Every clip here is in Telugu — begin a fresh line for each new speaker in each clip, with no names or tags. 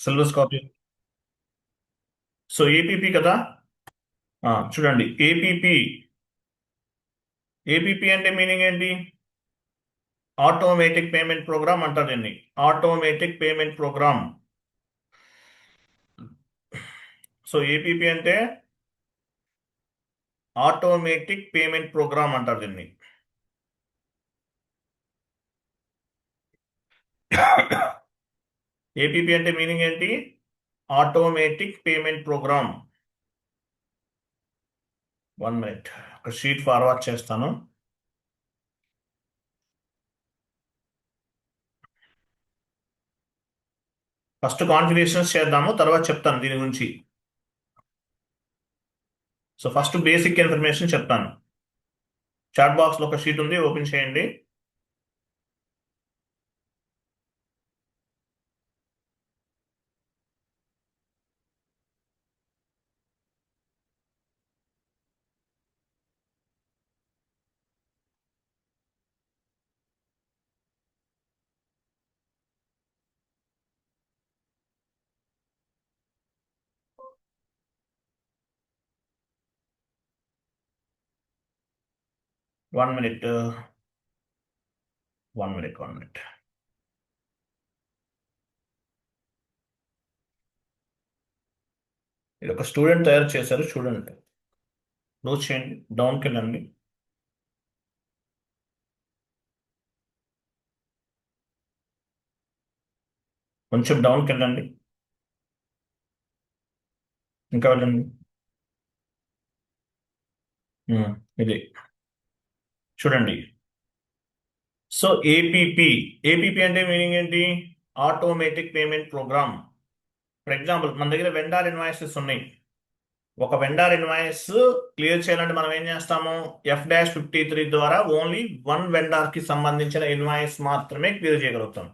Syllabus copy. సో ఏపీపీ కదా. చూడండి, ఏపీపీ. ఏపీపీ అంటే మీనింగ్ ఏంటి? ఆటోమేటిక్ పేమెంట్ ప్రోగ్రామ్ అంటారు దీన్ని. Automatic payment program. So APP అంటే ఆటోమేటిక్ పేమెంట్ ప్రోగ్రామ్ అంటారు దీన్ని. ఏపీపీ అంటే మీనింగ్ ఏంటి? Automatic payment program. 1 మినిట్, ఒక షీట్ ఫార్వర్డ్ చేస్తాను. ఫస్ట్ కాన్ఫిగరేషన్స్ చేద్దాము, తర్వాత చెప్తాను దీని గురించి. సో ఫస్ట్ బేసిక్ ఇన్ఫర్మేషన్ చెప్తాను. చాట్ బాక్స్లో ఒక షీట్ ఉంది, ఓపెన్ చేయండి. One minute, 1 minute. ఇది ఒక స్టూడెంట్ తయారు చేశారు, చూడండి. క్లోజ్ చేయండి, డౌన్కి వెళ్ళండి. కొంచెం డౌన్కి వెళ్ళండి, ఇంకా వెళ్ళండి. ఇది చూడండి. So APP. ఏపీపీ అంటే మీనింగ్ ఏంటి? Automatic payment program. For example, మన దగ్గర వెండార్ ఇన్వాయిసెస్ ఉన్నాయి. ఒక వెండార్ ఇన్వాయిస్ క్లియర్ చేయాలంటే మనం ఏం చేస్తాము? F-53 ద్వారా ఓన్లీ వన్ వెండార్ కి సంబంధించిన ఇన్వాయిస్ మాత్రమే క్లియర్ చేయగలుగుతాం.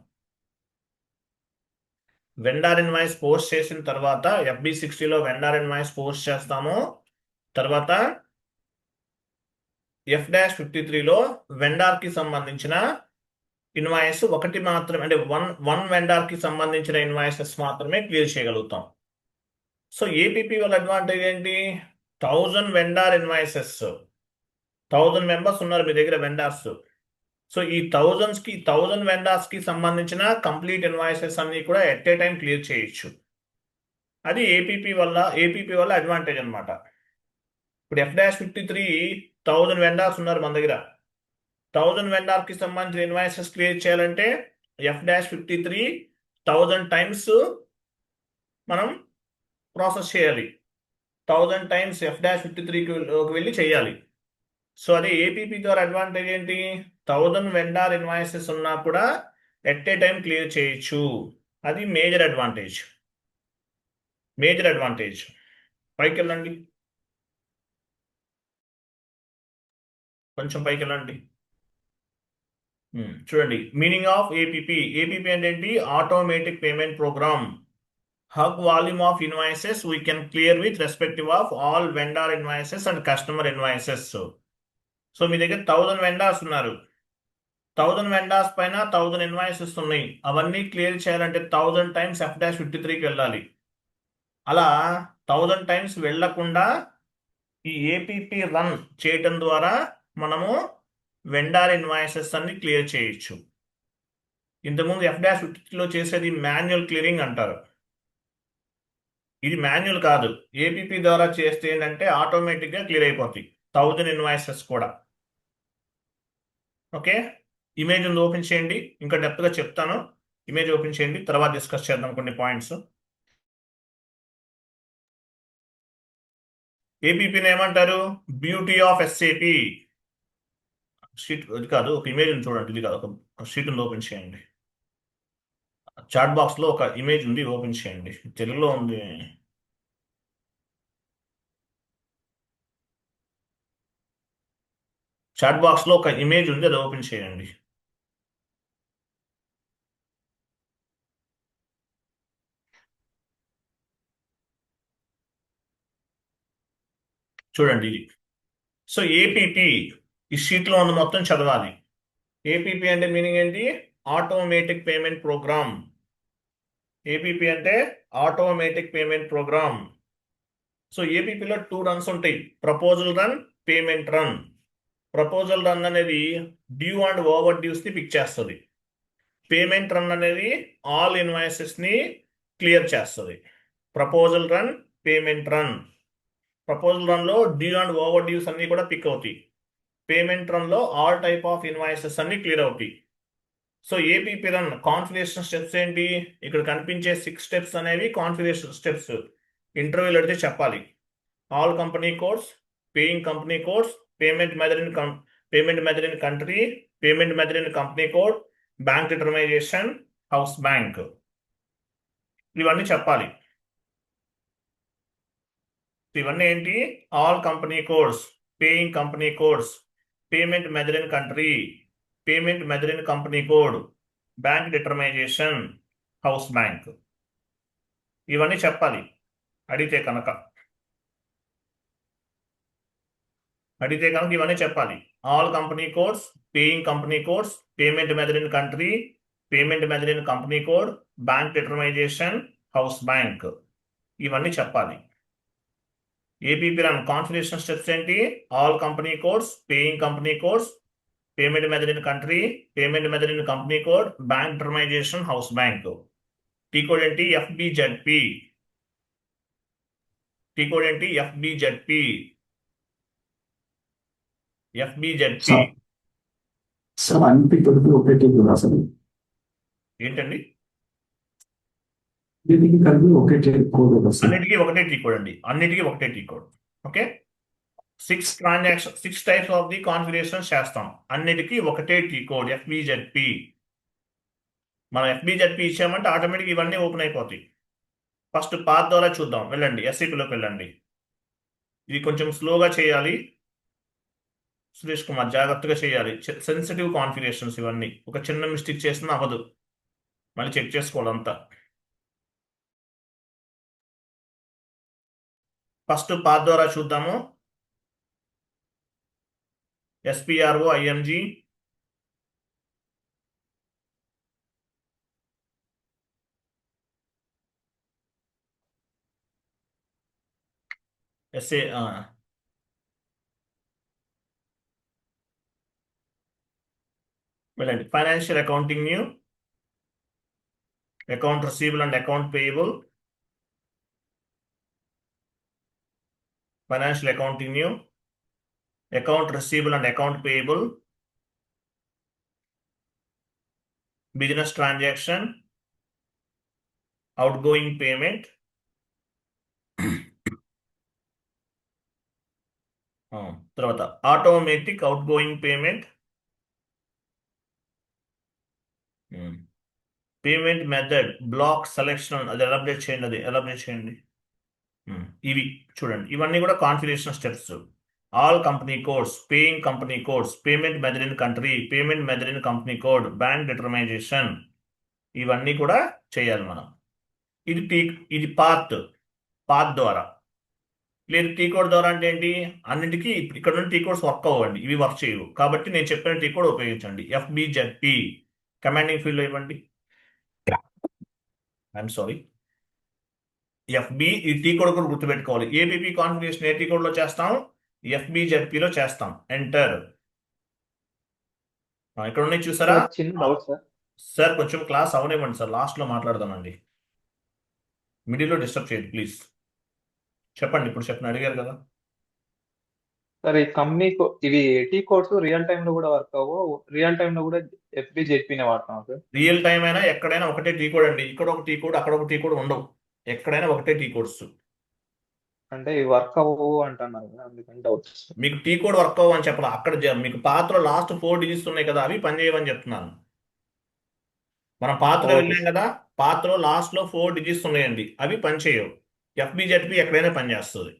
వెండార్ ఇన్వాయిస్ పోస్ట్ చేసిన తర్వాత FB60లో వెండార్ ఇన్వాయిస్ పోస్ట్ చేస్తాము. తర్వాత F-53లో వెండార్ కి సంబంధించిన ఇన్వాయిస్ ఒకటి మాత్రమే, అంటే వన్ వన్ వెండార్ కి సంబంధించిన ఇన్వాయిసెస్ మాత్రమే క్లియర్ చేయగలుగుతాం. సో ఏపీపీ వల్ల అడ్వాంటేజ్ ఏంటి? 1000 వెండార్ ఇన్వాయిసెస్, 1000 మెంబర్స్ ఉన్నారు మీ దగ్గర వెండార్స్. సో ఈ 1000 వెండార్స్ కి సంబంధించిన కంప్లీట్ ఇన్వాయిసెస్ అన్ని కూడా ఎట్ ఏ టైం క్లియర్ చేయొచ్చు. అది ఏపీపీ వల్ల అడ్వాంటేజ్ అనమాట. ఇప్పుడు F-53 1000 వెండార్స్ ఉన్నారు మన దగ్గర. 1000 వెండార్ కి సంబంధించిన ఇన్వాయిసెస్ క్లియర్ చేయాలంటే F-53 1000 టైమ్స్ మనం ప్రాసెస్ చేయాలి. 1000 టైమ్స్ F-53కి వెళ్ళి చేయాలి. సో అదే ఏపీపీ ద్వారా అడ్వాంటేజ్ ఏంటి? 1000 వెండార్ ఇన్వాయిసెస్ ఉన్నా కూడా ఎట్ ఏ టైం క్లియర్ చేయొచ్చు. అది మేజర్ అడ్వాంటేజ్. పైకి వెళ్ళండి, కొంచెం పైకి వెళ్ళండి. చూడండి, మీనింగ్ ఆఫ్ ఏపీపీ. ఏపీపీ అంటే ఏంటి? Automatic payment program. Huge volume of invoices we can clear with respective of all vendor invoices and customer invoices. So మీ దగ్గర 1000 వెండార్స్ ఉన్నారు. 1000 వెండార్స్ పైన 1000 ఇన్వాయిసెస్ ఉన్నాయి. అవన్నీ క్లియర్ చేయాలంటే 1000 టైమ్స్ F-53కి వెళ్ళాలి. అలా 1000 టైమ్స్ వెళ్లకుండా ఈ ఏపీపీ రన్ చేయటం ద్వారా మనము వెండార్ ఇన్వాయిసెస్ అన్ని క్లియర్ చేయొచ్చు. ఇంతకుముందు F-53లో చేసేది మాన్యువల్ క్లియరింగ్ అంటారు. ఇది మాన్యువల్ కాదు. ఏపీపీ ద్వారా చేస్తే ఏంటంటే ఆటోమేటిక్గా క్లియర్ అయిపోతాయి 1000 ఇన్వాయిసెస్ కూడా. ఓకే, ఇమేజ్ ఉంది, ఓపెన్ చేయండి. ఇంకా డెప్త్గా చెప్తాను. ఇమేజ్ ఓపెన్ చేయండి, తర్వాత డిస్కస్ చేద్దాం కొన్ని పాయింట్స్. ఏపీపీని ఏమంటారు? Beauty of SAP. షీట్ ఇది కాదు, ఒక ఇమేజ్ ఉంది చూడండి. ఇది కాదు, ఒక షీట్ ఉంది, ఓపెన్ చేయండి. చాట్ బాక్స్ లో ఒక ఇమేజ్ ఉంది, ఓపెన్ చేయండి. తెలుగులో ఉంది. చాట్ బాక్స్ లో ఒక ఇమేజ్ ఉంది, అది ఓపెన్ చేయండి. చూడండి ఇది. సో ఏపీపీ ఈ షీట్ లో ఉన్న మొత్తం చదవాలి. ఏపీపీ అంటే మీనింగ్ ఏంటి? Automatic payment program. ఏపీపీ అంటే ఆటోమేటిక్ పేమెంట్ ప్రోగ్రామ్. సో ఏపీపీలో 2 రన్స్ ఉంటాయి, proposal run, payment run. Proposal run అనేది డ్యూ అండ్ ఓవర్ డ్యూస్ ని పిక్ చేస్తుంది. పేమెంట్ రన్ అనేది ఆల్ ఇన్వాయిసెస్ ని క్లియర్ చేస్తుంది. Proposal run, payment run. Proposal run లో డ్యూ అండ్ ఓవర్ డ్యూస్ అన్ని కూడా పిక్ అవుతాయి. పేమెంట్ రన్ లో ఆల్ టైప్ ఆఫ్ ఇన్వాయిసెస్ అన్ని క్లియర్ అవుతాయి. So APP run configuration steps ఏంటి? ఇక్కడ కనిపించే 6 స్టెప్స్ అనేవి కాన్ఫిగరేషన్ స్టెప్స్. ఇంటర్వ్యూలో అడిగితే చెప్పాలి. All company codes, paying company codes, payment method in country, payment method in company code, bank determination, house bank. ఇవన్నీ చెప్పాలి. ఇవన్నీ ఏంటి? All company codes, paying company codes, payment method in country, payment method in company code, bank determination, house bank. ఇవన్నీ చెప్పాలి అడిగితే కనుక ఇవన్నీ చెప్పాలి. All company codes, paying company codes, payment method in country, payment method in company code, bank determination, house bank. ఇవన్నీ చెప్పాలి. ఏపీపీ రన్ కాన్ఫిగరేషన్ స్టెప్స్ ఏంటి? All company codes, paying company codes, payment method in country, payment method in company code, bank determination, house bank. T code ఏంటి? ఎఫ్బిజెడ్పి. టీ కోడ్ ఏంటి? ఎఫ్బిజెడ్పి.
సార్ అన్నిటికీ ఒకే టీ కోడ్ అసలు
ఏంటండి?
దీనికి కలిపి ఒకే టీ కోడ్ వస్తుంది.
అన్నిటికీ ఒకటే టీ కోడ్ అండి. అన్నిటికీ ఒకటే T code. Okay, 6 types of the configuration చేస్తాం. అన్నిటికీ ఒకటే టీ కోడ్ ఎఫ్బిజెడ్పి. మనం ఎఫ్బిజెడ్పి ఇచ్చామంటే ఆటోమేటిక్ ఇవన్నీ ఓపెన్ అయిపోతాయి. ఫస్ట్ పాత్ ద్వారా చూద్దాం. వెళ్ళండి, ఎస్సీపీలోకి వెళ్ళండి. ఇది కొంచెం స్లోగా చేయాలి. సురేష్ కుమార్ జాగ్రత్తగా చేయాలి. సెన్సిటివ్ కాన్ఫిగరేషన్స్ ఇవన్నీ. ఒక చిన్న మిస్టేక్ చేసినా అవ్వదు, మళ్ళీ చెక్ చేసుకోవాలంతా. ఫస్ట్ పాత్ ద్వారా చూద్దాము. ఎస్పిఆర్ఓ ఐఎంజీ, ఎస్ఏ వెళ్ళండి. Financial accounting new, account receivable and account payable, financial accounting new, account receivable and account payable, business transaction, outgoing payment, తర్వాత automatic outgoing payment, payment method block selection. అది ఎలాబరేట్ చేయండి. ఇవి చూడండి, ఇవన్నీ కూడా configuration steps. All company codes, paying company codes, payment method in country, payment method in company code, bank determination. ఇవన్నీ కూడా చేయాలి మనం. ఇది పాత్ ద్వారా. లేదు టీ కోడ్ ద్వారా అంటే ఏంటి? అన్నింటికి ఇక్కడ నుండి టీ కోడ్స్ వర్క్ అవ్వండి, ఇవి వర్క్ చేయవు. కాబట్టి నేను చెప్పిన టీ కోడ్ ఉపయోగించండి. ఎఫ్బిజెడ్పి కమాండింగ్ ఫీల్డ్లో ఇవ్వండి. I'm sorry, FB. ఈ టీ కోడ్ కూడా గుర్తుపెట్టుకోవాలి. ఏపీపీ కాన్ఫిగరేషన్ ఏ టీ కోడ్లో చేస్తాం? ఎఫ్బిజెడ్పిలో చేస్తాం. ఎంటర్. ఇక్కడ ఉన్నాయి చూసారా?
చిన్న డౌట్
సార్ కొంచెం క్లాస్ అవనివ్వండి సార్, లాస్ట్లో మాట్లాడదామండి. మిడిల్లో డిస్టర్బ్ చేయదు ప్లీజ్. చెప్పండి, ఇప్పుడు చెప్పండి, అడిగారు కదా
సార్. ఈ కంపెనీ ఇవి టీ కోడ్స్ రియల్ టైమ్ లో కూడా వర్క్ అవ్వవు, రియల్ టైమ్ లో కూడా ఎఫ్బిజెడ్పీనే వాడతాం సార్.
రియల్ టైం అయినా ఎక్కడైనా ఒకటే టీ కోడ్ అండి. ఇక్కడ ఒక టీ కోడ్, అక్కడ ఒక టీ కోడ్ ఉండవు. ఎక్కడైనా ఒకటే టీ కోడ్స్.
అంటే ఇవి వర్క్ అవ్వవు అంటున్నారు కదా, అందుకని డౌట్.
మీకు టీ కోడ్ వర్క్ అవ్వ అని చెప్పాలి. అక్కడ మీకు పాత్రలో లాస్ట్ 4 డిజిట్స్ ఉన్నాయి కదా, అవి పనిచేయవని చెప్తున్నాను. మనం పాత్రలో వెళ్ళాం కదా, పాత్రలో లాస్ట్లో 4 డిజిట్స్ ఉన్నాయండి, అవి పనిచేయవు. ఎఫ్బిజెడ్పి ఎక్కడైనా పనిచేస్తుంది.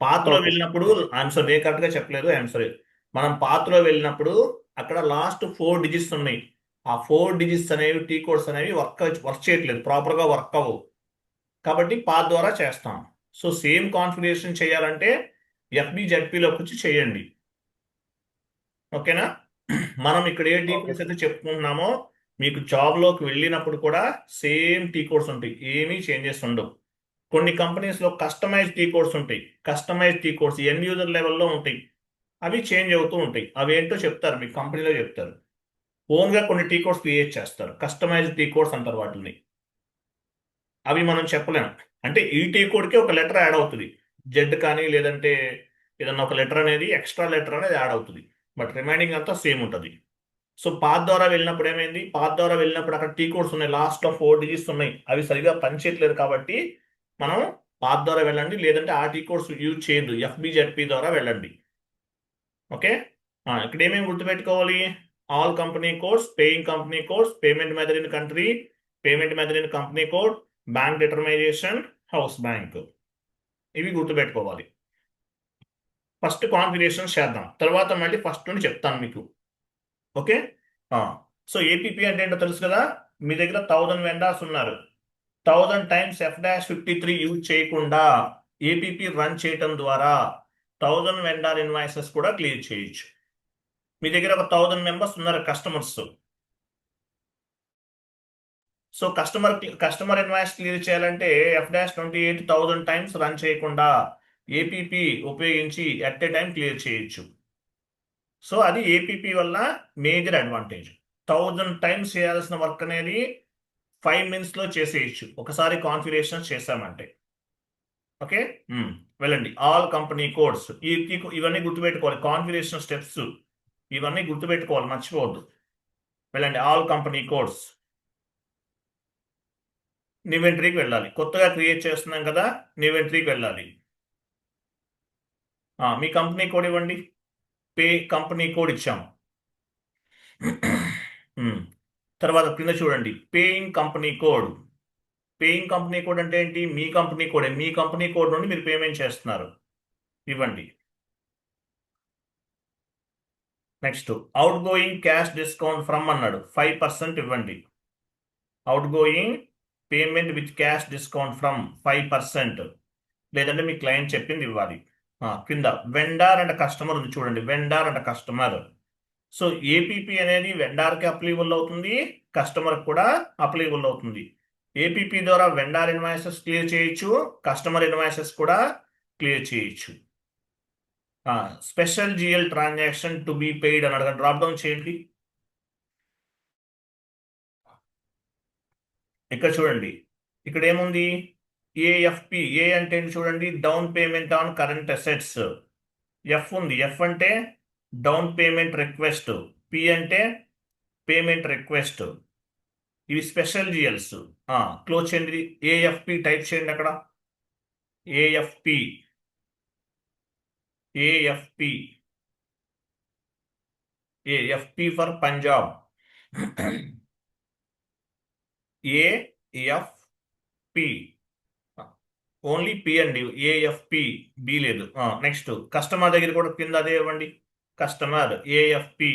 పాత్రలో వెళ్ళినప్పుడు ఐఎమ్ సారీ, నేను కరెక్ట్గా చెప్పలేదు, ఐఎమ్ సారీ. మనం పాత్రలో వెళ్ళినప్పుడు అక్కడ లాస్ట్ 4 డిజిట్స్ ఉన్నాయి. ఆ 4 డిజిట్స్ అనేవి టీ కోడ్స్ అనేవి వర్క్ చేయట్లేదు, ప్రాపర్గా వర్క్ అవ్వవు. కాబట్టి పాత్ ద్వారా చేస్తాం. సో సేమ్ కాన్ఫిగరేషన్ చేయాలంటే ఎఫ్బిజెడ్పిలోకి వచ్చి చేయండి. ఓకేనా? మనం ఇక్కడ ఏ టీ కోడ్స్ అయితే చెప్పుకుంటున్నామో మీకు జాబ్లోకి వెళ్ళినప్పుడు కూడా సేమ్ టీ కోడ్స్ ఉంటాయి, ఏమీ చేంజెస్ ఉండవు. కొన్ని కంపెనీస్లో కస్టమైజ్ టీ కోడ్స్ ఉంటాయి, customize T codes end user లెవెల్లో ఉంటాయి, అవి చేంజ్ అవుతూ ఉంటాయి. అవి ఏంటో చెప్తారు, మీ కంపెనీలో చెప్తారు. ఓన్గా కొన్ని టీ కోడ్స్ క్రియేట్ చేస్తారు, కస్టమైజ్ టీ కోడ్స్ అంటారు వాటిని. అవి మనం చెప్పలేం. అంటే ఈ టీ కోడ్కి ఒక లెటర్ యాడ్ అవుతుంది, జెడ్ కానీ లేదంటే ఏదన్నా ఒక లెటర్ అనేది, ఎక్స్ట్రా లెటర్ అనేది యాడ్ అవుతుంది, బట్ రిమైనింగ్ అంతా సేమ్ ఉంటుంది. సో పాత్ ద్వారా వెళ్ళినప్పుడు ఏమైంది, పాత్ ద్వారా వెళ్ళినప్పుడు అక్కడ టీ కోడ్స్ ఉన్నాయి, లాస్ట్లో 4 డిజిట్స్ ఉన్నాయి, అవి సరిగా పనిచేయట్లేదు. కాబట్టి మనం పాత్ ద్వారా వెళ్ళండి, లేదంటే ఆ టీ కోడ్స్ యూజ్ చేయొద్దు, FBZP ద్వారా వెళ్ళండి. ఓకే, ఇక్కడ ఏమేమి గుర్తుపెట్టుకోవాలి? All company codes, paying company codes, payment method in country, payment method in company code, bank determination, house bank, ఇవి గుర్తుపెట్టుకోవాలి. ఫస్ట్ కాన్ఫిగరేషన్ చేద్దాం, తర్వాత మళ్ళీ ఫస్ట్ నుండి చెప్తాను మీకు. ఓకే, సో ఏపీపీ అంటే ఏంటో తెలుసు కదా. మీ దగ్గర 1000 వెండర్స్ ఉన్నారు, 1000 టైమ్స్ F-53 యూజ్ చేయకుండా ఏపీపీ రన్ చేయటం ద్వారా 1000 వెండర్ ఇన్వాయిసెస్ కూడా క్లియర్ చేయొచ్చు. మీ దగ్గర ఒక 1000 మెంబర్స్ ఉన్నారు customers. So customer invoice clear చేయాలంటే F-28 1000 టైమ్స్ రన్ చేయకుండా ఏపీపీ ఉపయోగించి ఎట్ ఏ టైం క్లియర్ చేయొచ్చు. సో అది ఏపీపీ వల్ల మేజర్ అడ్వాంటేజ్. 1000 టైమ్స్ చేయాల్సిన వర్క్ అనేది 5 minutesలో చేసేయచ్చు, ఒకసారి కాన్ఫిగరేషన్ చేసామంటే. ఓకే, వెళ్ళండి. ఆల్ కంపెనీ కోడ్స్, ఇవన్నీ గుర్తుపెట్టుకోవాలి, కాన్ఫిగరేషన్ స్టెప్స్ ఇవన్నీ గుర్తుపెట్టుకోవాలి, మర్చిపోవద్దు. వెళ్ళండి, ఆల్ కంపెనీ కోడ్స్. న్యూ ఎంట్రీకి వెళ్ళాలి, కొత్తగా క్రియేట్ చేస్తున్నాం కదా, న్యూ ఎంట్రీకి వెళ్ళాలి. మీ కంపెనీ కోడ్ ఇవ్వండి, పే కంపెనీ కోడ్ ఇచ్చాము. తర్వాత కింద చూడండి, paying company code. Paying company code అంటే ఏంటి? మీ కంపెనీ కోడే, మీ కంపెనీ కోడ్ నుండి మీరు పేమెంట్ చేస్తున్నారు, ఇవ్వండి. Next, out going cash discount from అన్నాడు, 5% ఇవ్వండి. Out going payment with cash discount from 5%, లేదంటే మీ క్లయింట్ చెప్పింది ఇవ్వాలి. కింద వెండార్ అండ్ కస్టమర్ ఉంది చూడండి, vendor and customer. So APP అనేది వెండార్కి అప్లికబుల్ అవుతుంది, కస్టమర్ కూడా అప్లికబుల్ అవుతుంది. ఏపీపీ ద్వారా వెండార్ ఇన్వాయిసెస్ క్లియర్ చేయొచ్చు, కస్టమర్ ఇన్వాయిసెస్ కూడా క్లియర్ చేయొచ్చు. Special GL transaction to be paid అని అడగ డ్రాప్ డౌన్ చేయండి. ఇక్కడ చూడండి, ఇక్కడ ఏముంది? ఏఎఫ్పి. ఏ అంటే చూడండి, down payment on current assets. F ఉంది, ఎఫ్ అంటే డౌన్ పేమెంట్ రిక్వెస్ట్, పి అంటే పేమెంట్ రిక్వెస్ట్. ఇవి స్పెషల్ జిఎల్స్. క్లోజ్ చేయండి, ఏఎఫ్పి టైప్ చేయండి అక్కడ. AFP, AFP, AFP for Punjab. AFP, only P అండి, ఏఎఫ్పి, బి లేదు. నెక్స్ట్, కస్టమర్ దగ్గర కూడా కింద అదే ఇవ్వండి, కస్టమర్ ఏఎఫ్పి.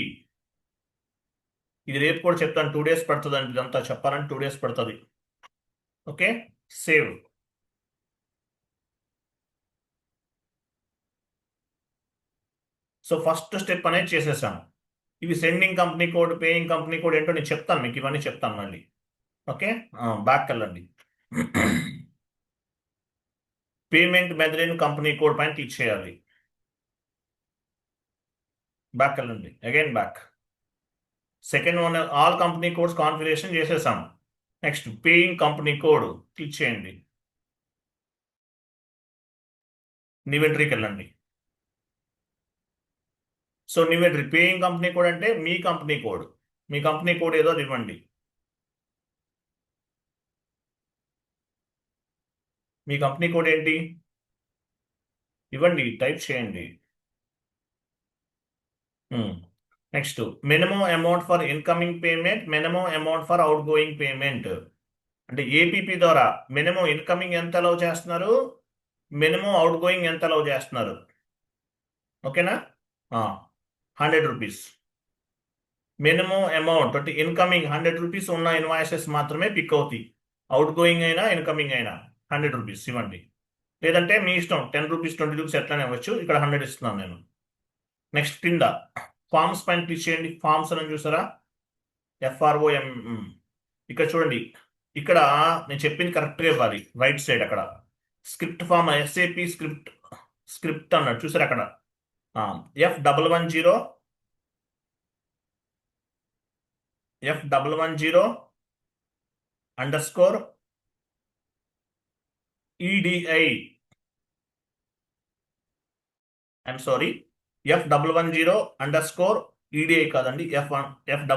ఇది రేపు కూడా చెప్తాను, 2 days పడుతుంది అండి, ఇదంతా చెప్పాలంటే 2 days పడుతుంది. Okay, save. So first step అనేది చేసేసాను. ఇవి sending company code, paying company code ఏంటో నేను చెప్తాను మీకు, ఇవన్నీ చెప్తాను మళ్ళీ. ఓకే, బ్యాక్ వెళ్ళండి. Payment method in company code పైన క్లిక్ చేయాలి. బ్యాక్ వెళ్ళండి, again back. Second one, all company codes configuration చేసేసాం. Next, paying company code click చేయండి, న్యూ ఎంట్రీకి వెళ్ళండి. So new entry, paying company code అంటే మీ కంపెనీ కోడ్, మీ కంపెనీ కోడ్ ఏదో అది ఇవ్వండి. మీ కంపెనీ కోడ్ ఏంటి ఇవ్వండి, టైప్ చేయండి. Next, minimum amount for incoming payment, minimum amount for outgoing payment. అంటే ఏపీపీ ద్వారా మినిమం ఇన్కమింగ్ ఎంత అలౌ చేస్తున్నారు, మినిమం అవుట్ గోయింగ్ ఎంత అలౌ చేస్తున్నారు. ఓకేనా, 100 రూపీస్ మినిమం అమౌంట్. అంటే ఇన్కమింగ్ 100 రూపీస్ ఉన్న ఇన్వాయిసెస్ మాత్రమే పిక్ అవుతాయి, అవుట్ గోయింగ్ అయినా ఇన్కమింగ్ అయినా 100 రూపీస్ ఇవ్వండి. లేదంటే మీ ఇష్టం, 10 రూపీస్ 20 రూపీస్ ఎట్లానే ఇవ్వచ్చు, ఇక్కడ 100 ఇస్తున్నాను నేను. నెక్స్ట్, కింద ఫార్మ్స్ పైన క్లిక్ చేయండి. ఫార్మ్స్ అని చూసారా, FROM. ఇక్కడ చూడండి, ఇక్కడ నేను చెప్పింది కరెక్ట్గా ఇవ్వాలి. రైట్ సైడ్ అక్కడ స్క్రిప్ట్ ఫామ్ SAP స్క్రిప్ట్ అన్నాడు చూసారు అక్కడ. F110 _EDI. I'm sorry, F110 _EDI కాదండి, F110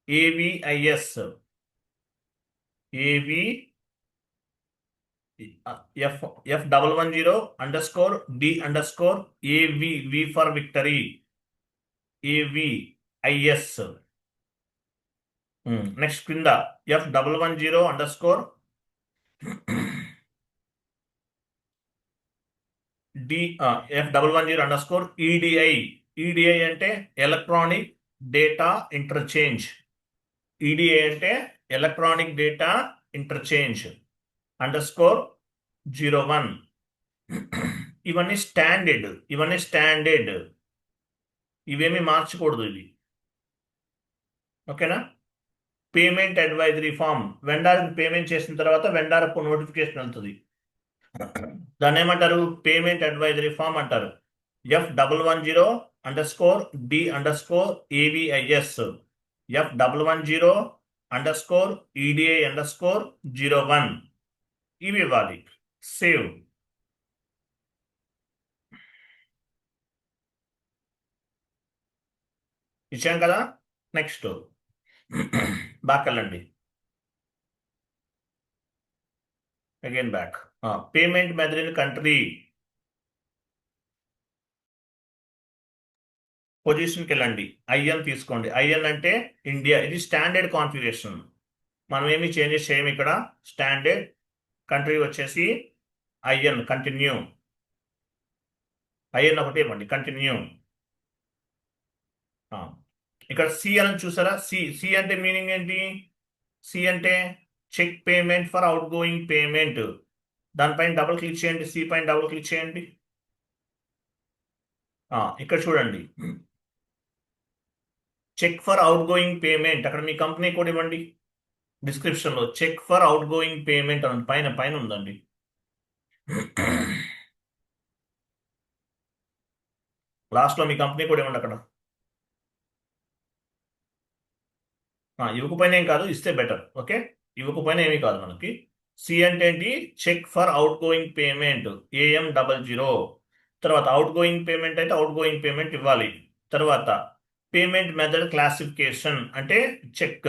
D_AVIS. F110 D_AV, V for victory, AVIS. Next కింద F110 EDI. EDI అంటే ఎలక్ట్రానిక్ డేటా ఇంటర్చేంజ్. EDI అంటే ఎలక్ట్రానిక్ డేటా ఇంటర్చేంజ్ _01. ఇవన్నీ స్టాండర్డ్, ఇవేమి మార్చకూడదు ఇది. ఓకేనా? పేమెంట్ అడ్వైజరీ ఫామ్, వెండార్కి పేమెంట్ చేసిన తర్వాత వెండార్కు నోటిఫికేషన్ వెళ్తుంది, దాన్ని ఏమంటారు? పేమెంట్ అడ్వైజరీ ఫామ్ అంటారు. F110 D_AVIS, F110 EDI _01. ఇవి ఇవ్వాలి. సేవ్. ఇచ్చాం కదా. నెక్స్ట్ బ్యాక్ వెళ్ళండి, again back. Payment method in country పొజిషన్కి వెళ్ళండి, IN తీసుకోండి. IN అంటే ఇండియా. ఇది స్టాండర్డ్ కాన్ఫిగరేషన్, మనం ఏమి చేంజెస్ చేయము ఇక్కడ. స్టాండర్డ్. కంట్రీ వచ్చేసి IN, కంటిన్యూ. IN ఒకటి ఇవ్వండి, కంటిన్యూ. ఇక్కడ C అని చూసారా? C అంటే మీనింగ్ ఏంటి? C అంటే check payment for outgoing payment. దానిపైన డబుల్ క్లిక్ చేయండి, C పైన డబుల్ క్లిక్ చేయండి. ఇక్కడ చూడండి, check for outgoing payment. అక్కడ మీ కంపెనీ కోడ్ ఇవ్వండి. డిస్క్రిప్షన్లో check for outgoing payment అని పైన ఉందండి. లాస్ట్లో మీ కంపెనీ కోడ్ ఇవ్వండి అక్కడ. ఇవ్వకపోయినా ఏం కాదు, ఇస్తే బెటర్. ఓకే, ఇవ్వకపోయినా ఏమీ కాదు మనకి. C అంటే ఏంటి? Check for outgoing payment, AM00. తర్వాత అవుట్ గోయింగ్ పేమెంట్ అయితే అవుట్ గోయింగ్ పేమెంట్ ఇవ్వాలి. తర్వాత పేమెంట్ మెథడ్ క్లాసిఫికేషన్ అంటే చెక్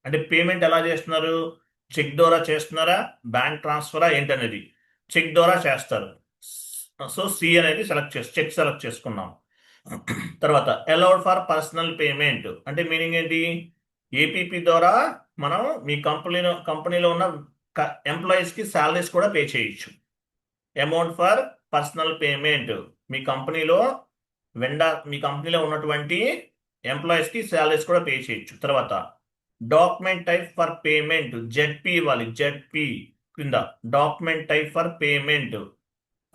అంటే పేమెంట్ ఎలా చేస్తున్నారు? చెక్ ద్వారా చేస్తున్నారా, బ్యాంక్ ట్రాన్స్ఫరా ఏంటనేది చెక్ ద్వారా చేస్తారు. సో C అనేది చెక్ సెలెక్ట్ చేసుకున్నాం. తర్వాత అలౌడ్ ఫర్ పర్సనల్ పేమెంట్ అంటే మీనింగ్ ఏంటి? APP ద్వారా మనం మీ కంపెనీలో ఉన్న ఎంప్లాయీస్కి శాలరీస్ కూడా పే చేయొచ్చు. అమౌంట్ ఫర్ పర్సనల్ పేమెంట్, మీ కంపెనీలో ఉన్నటువంటి ఎంప్లాయీస్కి శాలరీస్ కూడా పే చేయొచ్చు. తర్వాత document type for payment, ZP ఇవ్వాలి. ZP కింద document type for payment.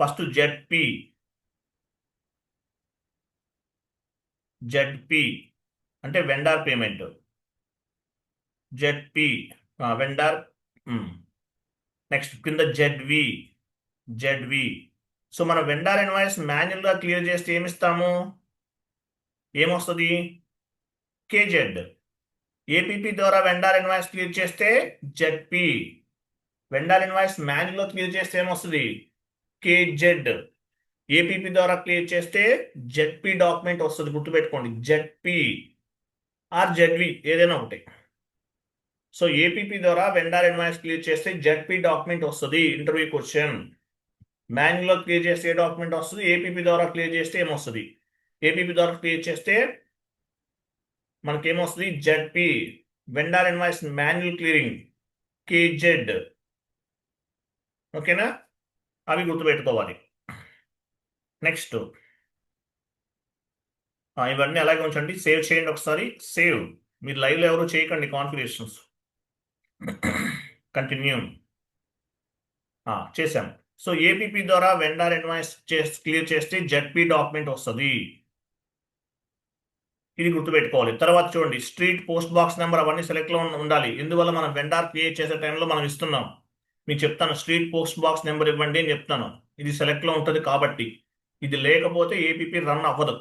First ZP అంటే vendor payment. ZP vendor. Next కింద ZV. సో మనం వెండార్ ఇన్వాయిస్ మాన్యువల్గా క్లియర్ చేస్తే ఏమిస్తాము? ఏమొస్తుంది? KZ. APP ద్వారా వెండార్ ఇన్వాయిస్ క్లియర్ చేస్తే ZP. వెండార్ ఇన్వాయిస్ మాన్యువల్లో క్లియర్ చేస్తే ఏమొస్తుంది? KZ. APP ద్వారా క్లియర్ చేస్తే ZP డాక్యుమెంట్ వస్తుంది. గుర్తుపెట్టుకోండి, ZP ఆర్ ZV ఏదైనా ఒకటి. సో APP ద్వారా వెండార్ ఇన్వాయిస్ క్లియర్ చేస్తే ZP డాక్యుమెంట్ వస్తుంది. Interview question. మాన్యువల్లో క్లియర్ చేస్తే ఏ డాక్యుమెంట్ వస్తుంది? APP ద్వారా క్లియర్ చేస్తే ఏమొస్తుంది? APP ద్వారా క్లియర్ చేస్తే మనకేమొస్తుంది? ZP vendor invoice manual clearing, KZ. ఓకేనా? అవి గుర్తుపెట్టుకోవాలి. నెక్స్ట్ ఇవన్నీ అలాగే ఉంచండి. సేవ్ చేయండి ఒకసారి. సేవ్. మీరు లైవ్లో ఎవరు చేయకండి కాన్ఫిగరేషన్స్. కంటిన్యూ చేసాం. సో APP ద్వారా వెండార్ ఇన్వాయిస్ క్లియర్ చేస్తే ZP డాక్యుమెంట్ వస్తుంది. ఇది గుర్తుపెట్టుకోవాలి. తర్వాత చూడండి, స్ట్రీట్, పోస్ట్ బాక్స్ నెంబర్ అవన్నీ సెలెక్ట్లో ఉండాలి. ఎందువల్ల మనం వెండార్ క్రియేట్ చేసే టైంలో మనం ఇస్తున్నాం. మీకు చెప్తాను, స్ట్రీట్ పోస్ట్ బాక్స్ నెంబర్ ఇవ్వండి అని చెప్తాను. ఇది సెలెక్ట్లో ఉంటుంది కాబట్టి. ఇది లేకపోతే ఏపీపీ రన్ అవ్వదు.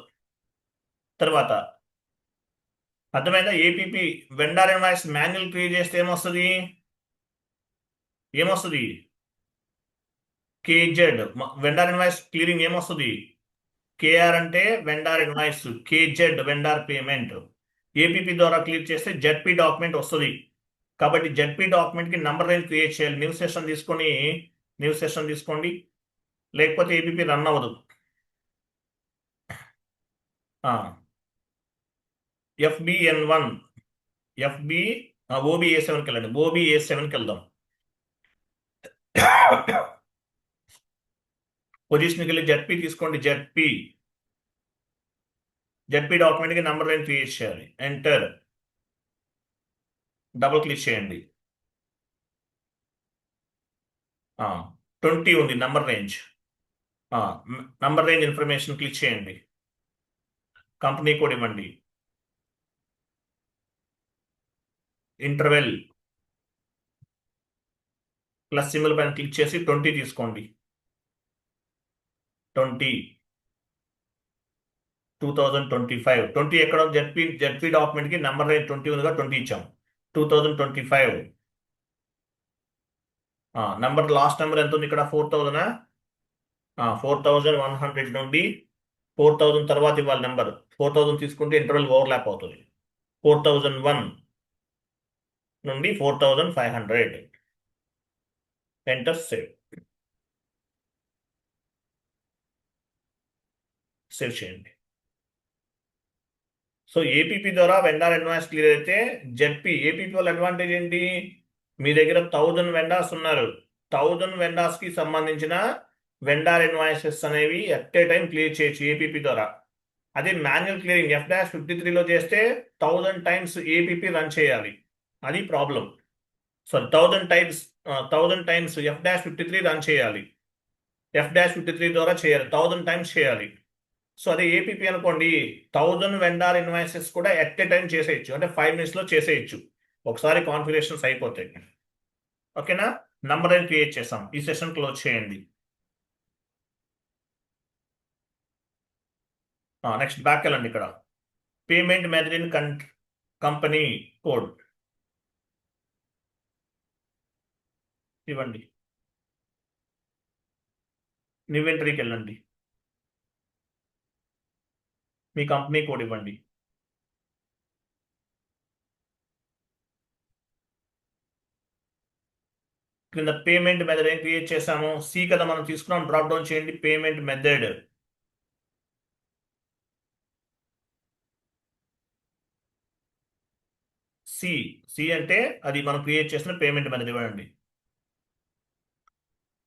తర్వాత అర్థమైందా? APP vendor invoice manual create చేస్తే ఏమొస్తుంది? కేజెడ్ వెండార్ ఇన్వాయిస్ క్లియరింగ్ ఏమొస్తుంది? కేఆర్ అంటే vendor invoice, KZ vendor payment. APP ద్వారా క్లియర్ చేస్తే జెడ్పీ డాక్యుమెంట్ వస్తుంది. కాబట్టి జెడ్పీ డాక్యుమెంట్కి నంబర్ రేంజ్ క్రియేట్ చేయాలి. న్యూ సెషన్ తీసుకోండి, లేకపోతే ఏపీపీ రన్ అవ్వదు. FBN1 OBA7కి వెళ్ళండి. OBA7కి వెళ్దాం. పొజిషన్కి వెళ్ళి జెడ్పీ తీసుకోండి. జెడ్పీ డాక్యుమెంట్కి నంబర్ రేంజ్ క్రియేట్ చేయాలి. ఎంటర్, డబుల్ క్లిక్ చేయండి. 20 ఉంది number range. Number range information click చేయండి. కంపెనీ కోడ్ ఇవ్వండి. ఇంటర్వెల్ ప్లస్ సింబల్ పైన క్లిక్ చేసి 20 తీసుకోండి. 2025 20 ఎక్కడ? జెడ్పీ డాక్యుమెంట్కి నంబర్ రేంజ్ 20 ఉందిగా, 20 ఇచ్చాం. 2025 నంబర్, లాస్ట్ నెంబర్ ఎంత ఉంది ఇక్కడ? 4000. 4100 నుండి 4000 తర్వాత ఇవ్వాలి నెంబర్. 4000 తీసుకుంటే ఇంటర్వెల్ ఓవర్లాప్ అవుతుంది. 4001 నుండి 4500. ఎంటర్, సేవ్ చేయండి. సో ఏపీపీ ద్వారా వెండార్ ఇన్వాయిస్ క్లియర్ అయితే ఏపీపీ వాళ్ళ అడ్వాంటేజ్ ఏంటి? మీ దగ్గర 1000 వెండార్స్ ఉన్నారు. 1000 వెండార్స్కి సంబంధించిన వెండార్ ఇన్వాయిసెస్ అనేవి ఎట్ ఏ టైం క్లియర్ చేయొచ్చు ఏపీపీ ద్వారా. అదే మాన్యువల్ క్లియరింగ్ F-53లో చేస్తే 1000 టైమ్స్ ఏపీపీ రన్ చేయాలి. అది problem. So 1000 times F-53 run చేయాలి. F-53 ద్వారా చేయాలి, 1000 టైమ్స్ చేయాలి. సో అదే ఏపీపీ అనుకోండి, 1000 వెండార్ ఇన్వాయిసెస్ కూడా ఎట్ ఏ టైం చేసేయచ్చు. అంటే 5 minutesలో చేసేయచ్చు ఒకసారి కాన్ఫిగరేషన్స్ అయిపోతాయి. ఓకేనా? నంబర్ అని క్రియేట్ చేసాం. ఈ సెషన్ క్లోజ్ చేయండి. నెక్స్ట్ బ్యాక్ వెళ్ళండి. ఇక్కడ payment method in company code ఇవ్వండి. ఇన్వెంటరీకి వెళ్ళండి. మీ కంపెనీ కోడ్ ఇవ్వండి. కింద పేమెంట్ మెథడ్ ఏం క్రియేట్ చేసాము? సి కదా మనం తీసుకున్నాం. డ్రాప్ డౌన్ చేయండి, పేమెంట్ మెథడ్. సి అంటే అది మనం క్రియేట్ చేసిన పేమెంట్ మెథడ్ ఇవ్వండి.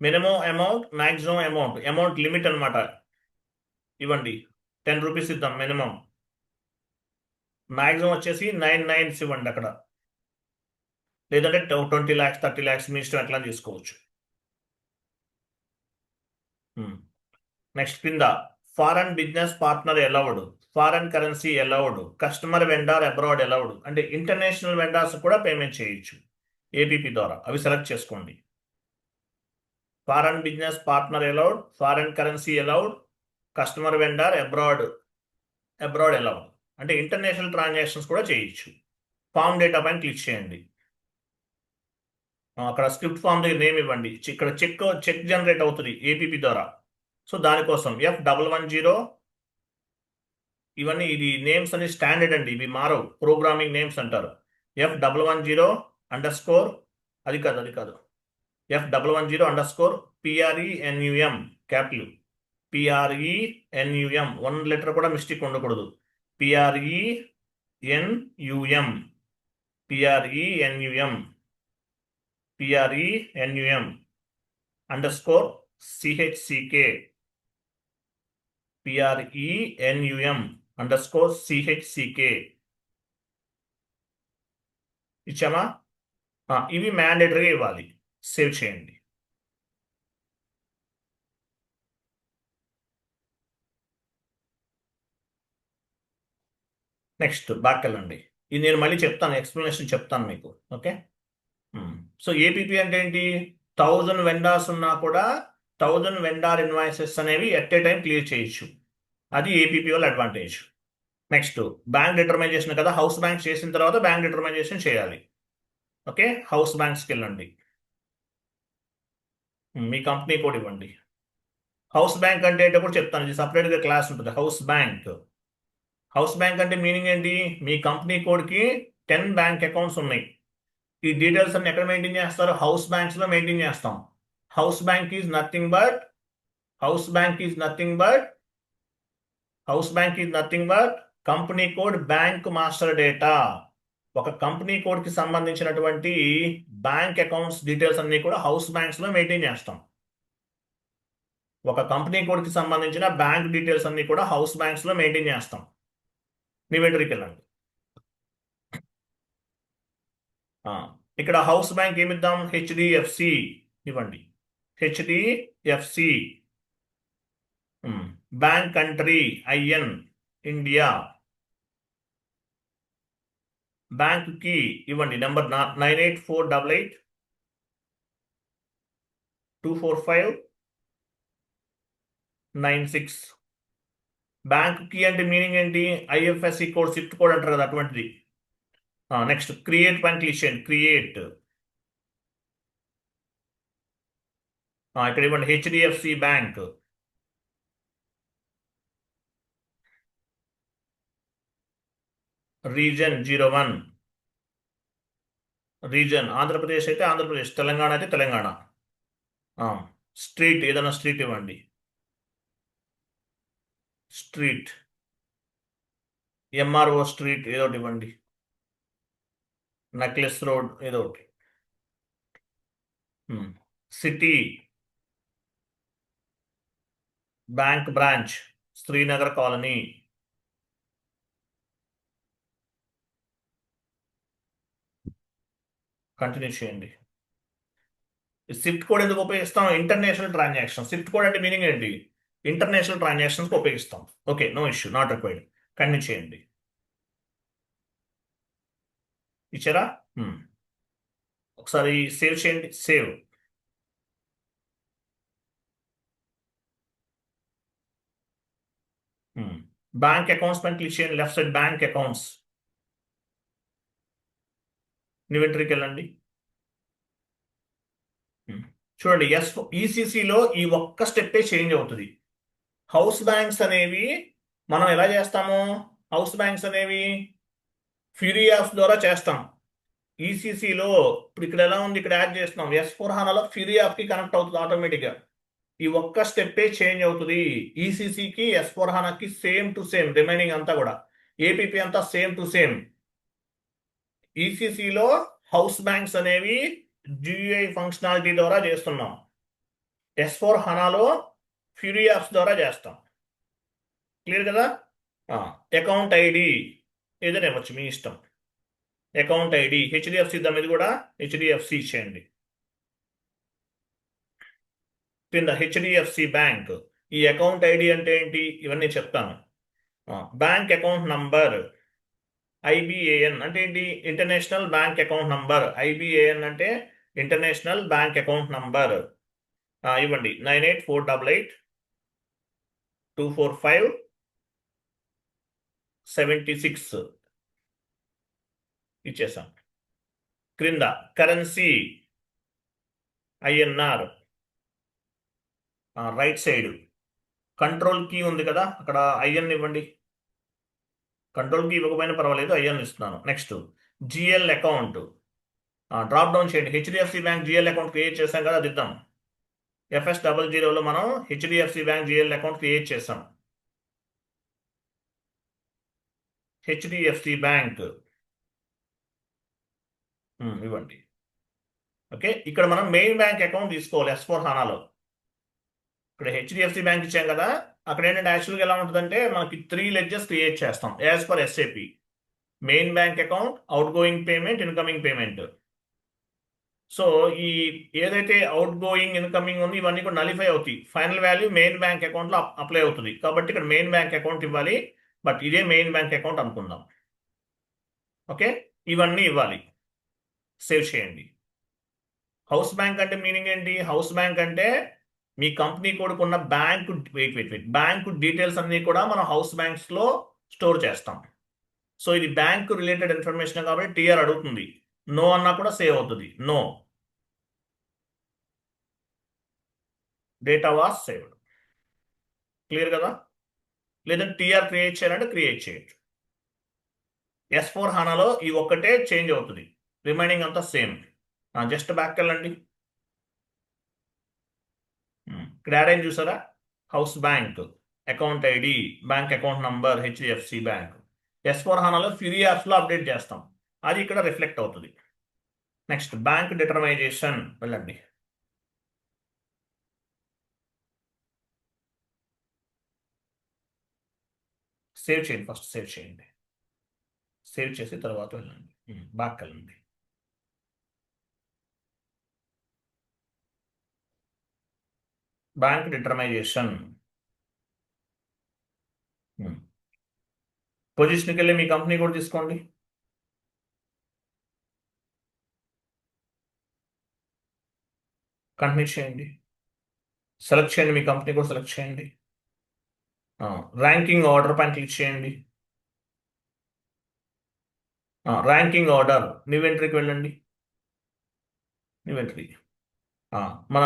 Minimum amount, maximum amount limit అనమాట. ఇవ్వండి. 10 రూపీస్ ఇద్దాం మినిమం. మ్యాక్సిమం వచ్చేసి 9 ఇవ్వండి అక్కడ. లేదంటే 20 lakhs 30 lakhs మీ ఇష్టం, ఎట్లా తీసుకోవచ్చు. నెక్స్ట్ కింద foreign business partner allowed, foreign currency allowed, customer vendor abroad allowed. అంటే ఇంటర్నేషనల్ వెండార్స్ కూడా పేమెంట్ చేయొచ్చు ఏపీపీ ద్వారా. అవి సెలెక్ట్ చేసుకోండి. Foreign business partner allowed, foreign currency allowed, customer vendor abroad allowed. అంటే ఇంటర్నేషనల్ ట్రాన్సాక్షన్స్ కూడా చేయొచ్చు. ఫామ్ డేటా పైన క్లిక్ చేయండి. అక్కడ స్క్రిప్ట్ ఫామ్ దగ్గర నేమ్ ఇవ్వండి. ఇక్కడ చెక్ జనరేట్ అవుతుంది ఏపీపీ ద్వారా. సో దానికోసం F110 ఇవన్నీ, ఇది నేమ్స్ అన్ని స్టాండర్డ్ అండి, ఇవి మారవు. ప్రోగ్రామింగ్ నేమ్స్ అంటారు. F110_ అది కాదు F110_ PRENUM capital. PRENUM 1 letter కూడా మిస్టేక్ ఉండకూడదు. PRENUM _CHCK PRENUM_CHCK ఇచ్చామా? ఇవి మ్యాండేటరీగా ఇవ్వాలి. సేవ్ చేయండి. నెక్స్ట్ బాక్కెళ్ళండి. ఇది నేను మళ్ళీ చెప్తాను, ఎక్స్ప్లెనేషన్ చెప్తాను మీకు. ఓకే. సో ఏపీపీ అంటే ఏంటి? 1000 వెండార్స్ ఉన్నా కూడా 1000 వెండార్ ఇన్వాయిసెస్ అనేవి ఎట్ ఏ టైం క్లియర్ చేయొచ్చు. అది ఏపీపీ వాళ్ళ అడ్వాంటేజ్. నెక్స్ట్ బ్యాంక్ డిటర్మైజేషన్ కదా, హౌస్ బ్యాంక్ చేసిన తర్వాత బ్యాంక్ డిటర్మైజేషన్ చేయాలి. ఓకే, హౌస్ బ్యాంక్స్కి వెళ్ళండి. మీ కంపెనీ కోడ్ ఇవ్వండి. హౌస్ బ్యాంక్ అంటే ఏంటో కూడా చెప్తాను, ఇది సపరేట్గా క్లాస్ ఉంటుంది. House bank. హౌస్ బ్యాంక్ అంటే మీనింగ్ ఏంటి? మీ కంపెనీ కోడ్కి 10 బ్యాంక్ అకౌంట్స్ ఉన్నాయి. ఈ డీటెయిల్స్ అన్ని ఎక్కడ మెయింటైన్ చేస్తారు? హౌస్ బ్యాంక్స్లో మెయింటైన్ చేస్తాం. House bank is nothing but house bank is nothing but house bank is nothing but company code bank master data. ఒక కంపెనీ కోడ్కి సంబంధించినటువంటి బ్యాంక్ అకౌంట్స్ డీటెయిల్స్ అన్ని కూడా హౌస్ బ్యాంక్స్లో మెయింటైన్ చేస్తాం. ఒక కంపెనీ కోడ్కి సంబంధించిన బ్యాంక్ డీటెయిల్స్ అన్ని కూడా హౌస్ బ్యాంక్స్లో మెయింటైన్ చేస్తాం. ఇన్వెంటరీకి వెళ్ళండి. ఇక్కడ హౌస్ బ్యాంక్ ఏమిద్దాం? హెచ్డిఎఫ్సి ఇవ్వండి. HDFC. Bank country IN India. Bank కి ఇవ్వండి నెంబర్ 98488824524596. బ్యాంక్ కి అంటే మీనింగ్ ఏంటి? ఐఎఫ్ఎస్సి కోడ్, స్విఫ్ట్ కోడ్ అంటారు కదా, అటువంటిది. నెక్స్ట్ క్రియేట్ పైన క్లిక్ చేయండి. క్రియేట్. ఇక్కడ ఇవ్వండి HDFC bank. Region 01. Region Andhra Pradesh అయితే ఆంధ్రప్రదేశ్, తెలంగాణ అయితే తెలంగాణ. స్ట్రీట్ ఏదైనా స్ట్రీట్ ఇవ్వండి. స్ట్రీట్ ఎంఆర్ఓ స్ట్రీట్ ఏదో ఒకటి ఇవ్వండి. నెక్లెస్ రోడ్ ఏదో ఒకటి. City bank branch Srinagar colony. Continue చేయండి. స్విఫ్ట్ కోడ్ ఎందుకు ఉపయోగిస్తాం? International transaction. స్విఫ్ట్ కోడ్ అంటే మీనింగ్ ఏంటి? ఇంటర్నేషనల్ ట్రాన్సాక్షన్స్కి ఉపయోగిస్తాం. Okay, no issue, not required. Continue చేయండి. ఇచ్చారా? ఒకసారి సేవ్ చేయండి. సేవ్. బ్యాంక్ అకౌంట్స్ పైన క్లిక్ చేయండి. Left side bank accounts. ఇన్వెంటరీకి వెళ్ళండి. చూడండి, ఈసీసీలో ఈ ఒక్క స్టెప్పే చేంజ్ అవుతుంది. హౌస్ బ్యాంక్స్ అనేవి మనం ఎలా చేస్తాము? హౌస్ బ్యాంక్స్ అనేవి ఫ్యూరీ యాప్స్ ద్వారా చేస్తాం. ఈసీసీలో ఇప్పుడు ఇక్కడ ఎలా ఉంది? ఇక్కడ యాడ్ చేస్తున్నాం. S/4HANAలో ఫ్యూరీ యాప్కి కనెక్ట్ అవుతుంది ఆటోమేటిక్గా. ఈ ఒక్క స్టెప్పే చేంజ్ అవుతుంది. ఈసీసీకి S/4HANAకి సేమ్ టు సేమ్, రిమైనింగ్ అంతా కూడా ఏపీపీ అంతా సేమ్ టు సేమ్. ఈసీసీలో హౌస్ బ్యాంక్స్ అనేవి GUI ఫంక్షనాలిటీ ద్వారా చేస్తున్నాం. S/4HANAలో ఫ్యూరీ యాప్స్ ద్వారా చేస్తాం. క్లియర్ కదా? అకౌంట్ ఐడి ఏదైనా ఇవ్వచ్చు, మీ ఇష్టం. అకౌంట్ ఐడి హెచ్డిఎఫ్సి దాని మీద కూడా హెచ్డిఎఫ్సి ఇచ్చేయండి. కింద హెచ్డిఎఫ్సి బ్యాంక్. ఈ అకౌంట్ ఐడి అంటే ఏంటి? ఇవన్నీ చెప్తాను. బ్యాంక్ అకౌంట్ నంబర్ IBAN అంటే ఏంటి? International bank account number. IBAN అంటే ఇంటర్నేషనల్ బ్యాంక్ అకౌంట్ నంబర్. ఇవ్వండి 98488824524596 ఇచ్చేసాం. క్రింద currency INR. Right side control key ఉంది కదా, అక్కడ IN ఇవ్వండి. కంట్రోల్ కీ ఇవ్వకపోయినా పర్వాలేదు, IN ఇస్తున్నాను. Next GL account. Drop down చేయండి. HDFC bank GL account create చేశాం కదా, అది ఇద్దాం. FS00లో మనం HDFC bank GL account create చేసాం. హెచ్డిఎఫ్సి బ్యాంక్ ఇవ్వండి. ఓకే, ఇక్కడ మనం మెయిన్ బ్యాంక్ అకౌంట్ తీసుకోవాలి S/4HANAలో. ఇక్కడ హెచ్డిఎఫ్సి బ్యాంక్ ఇచ్చాం కదా, అక్కడ ఏంటంటే యాక్చువల్గా ఎలా ఉంటుందంటే మనకి 3 లెడ్జెస్ క్రియేట్ చేస్తాం as per SAP. Main bank account, out going payment, incoming payment. So ఈ ఏదైతే అవుట్ గోయింగ్ ఇన్కమింగ్ ఉంది ఇవన్నీ కూడా నలిఫై అవుతాయి. ఫైనల్ వాల్యూ మెయిన్ బ్యాంక్ అకౌంట్లో అప్లై అవుతుంది. కాబట్టి ఇక్కడ మెయిన్ బ్యాంక్ అకౌంట్ ఇవ్వాలి. బట్ ఇదే మెయిన్ బ్యాంక్ అకౌంట్ అనుకుందాం. ఓకే, ఇవన్నీ ఇవ్వాలి. సేవ్ చేయండి. హౌస్ బ్యాంక్ అంటే మీనింగ్ ఏంటి? హౌస్ బ్యాంక్ అంటే మీ కంపెనీ కొడుకున్న బ్యాంకు బ్యాంకు డీటెయిల్స్ అన్ని కూడా మనం హౌస్ బ్యాంక్స్ లో స్టోర్ చేస్తాం. సో ఇది బ్యాంక్ రిలేటెడ్ ఇన్ఫర్మేషన్ కాబట్టి టీఆర్ అడుగుతుంది. నో అన్నా కూడా సేవ్ అవుతుంది. No, data was saved. Clear కదా? లేదంటే టీఆర్ క్రియేట్ చేయాలంటే క్రియేట్ చేయొచ్చు. S4 హానాలో ఈ ఒక్కటే చేంజ్ అవుతుంది, రిమైనింగ్ అంతా సేమ్. జస్ట్ బ్యాక్ వెళ్ళండి. ఇక్కడ యాడ్ అయింది చూసారా? House bank, account ID, bank account number, HDFC bank. S4 హానాలో ఫ్యూరీ యాప్స్లో అప్డేట్ చేస్తాం, అది ఇక్కడ రిఫ్లెక్ట్ అవుతుంది. నెక్స్ట్ బ్యాంక్ డిటర్మైజేషన్ వెళ్ళండి. సేవ్ చేయండి, ఫస్ట్ సేవ్ చేయండి. సేవ్ చేసి తర్వాత వెళ్ళండి, బ్యాక్ వెళ్ళండి. బ్యాంక్ డిటర్మైజేషన్ పొజిషన్కి వెళ్ళి మీ కంపెనీ కూడా తీసుకోండి. కంటిన్యూ చేయండి. సెలెక్ట్ చేయండి, మీ కంపెనీ కూడా సెలెక్ట్ చేయండి. ర్యాంకింగ్ ఆర్డర్ పైన క్లిక్ చేయండి. ర్యాంకింగ్ ఆర్డర్ న్యూ ఎంట్రీకి వెళ్ళండి. New entry. మన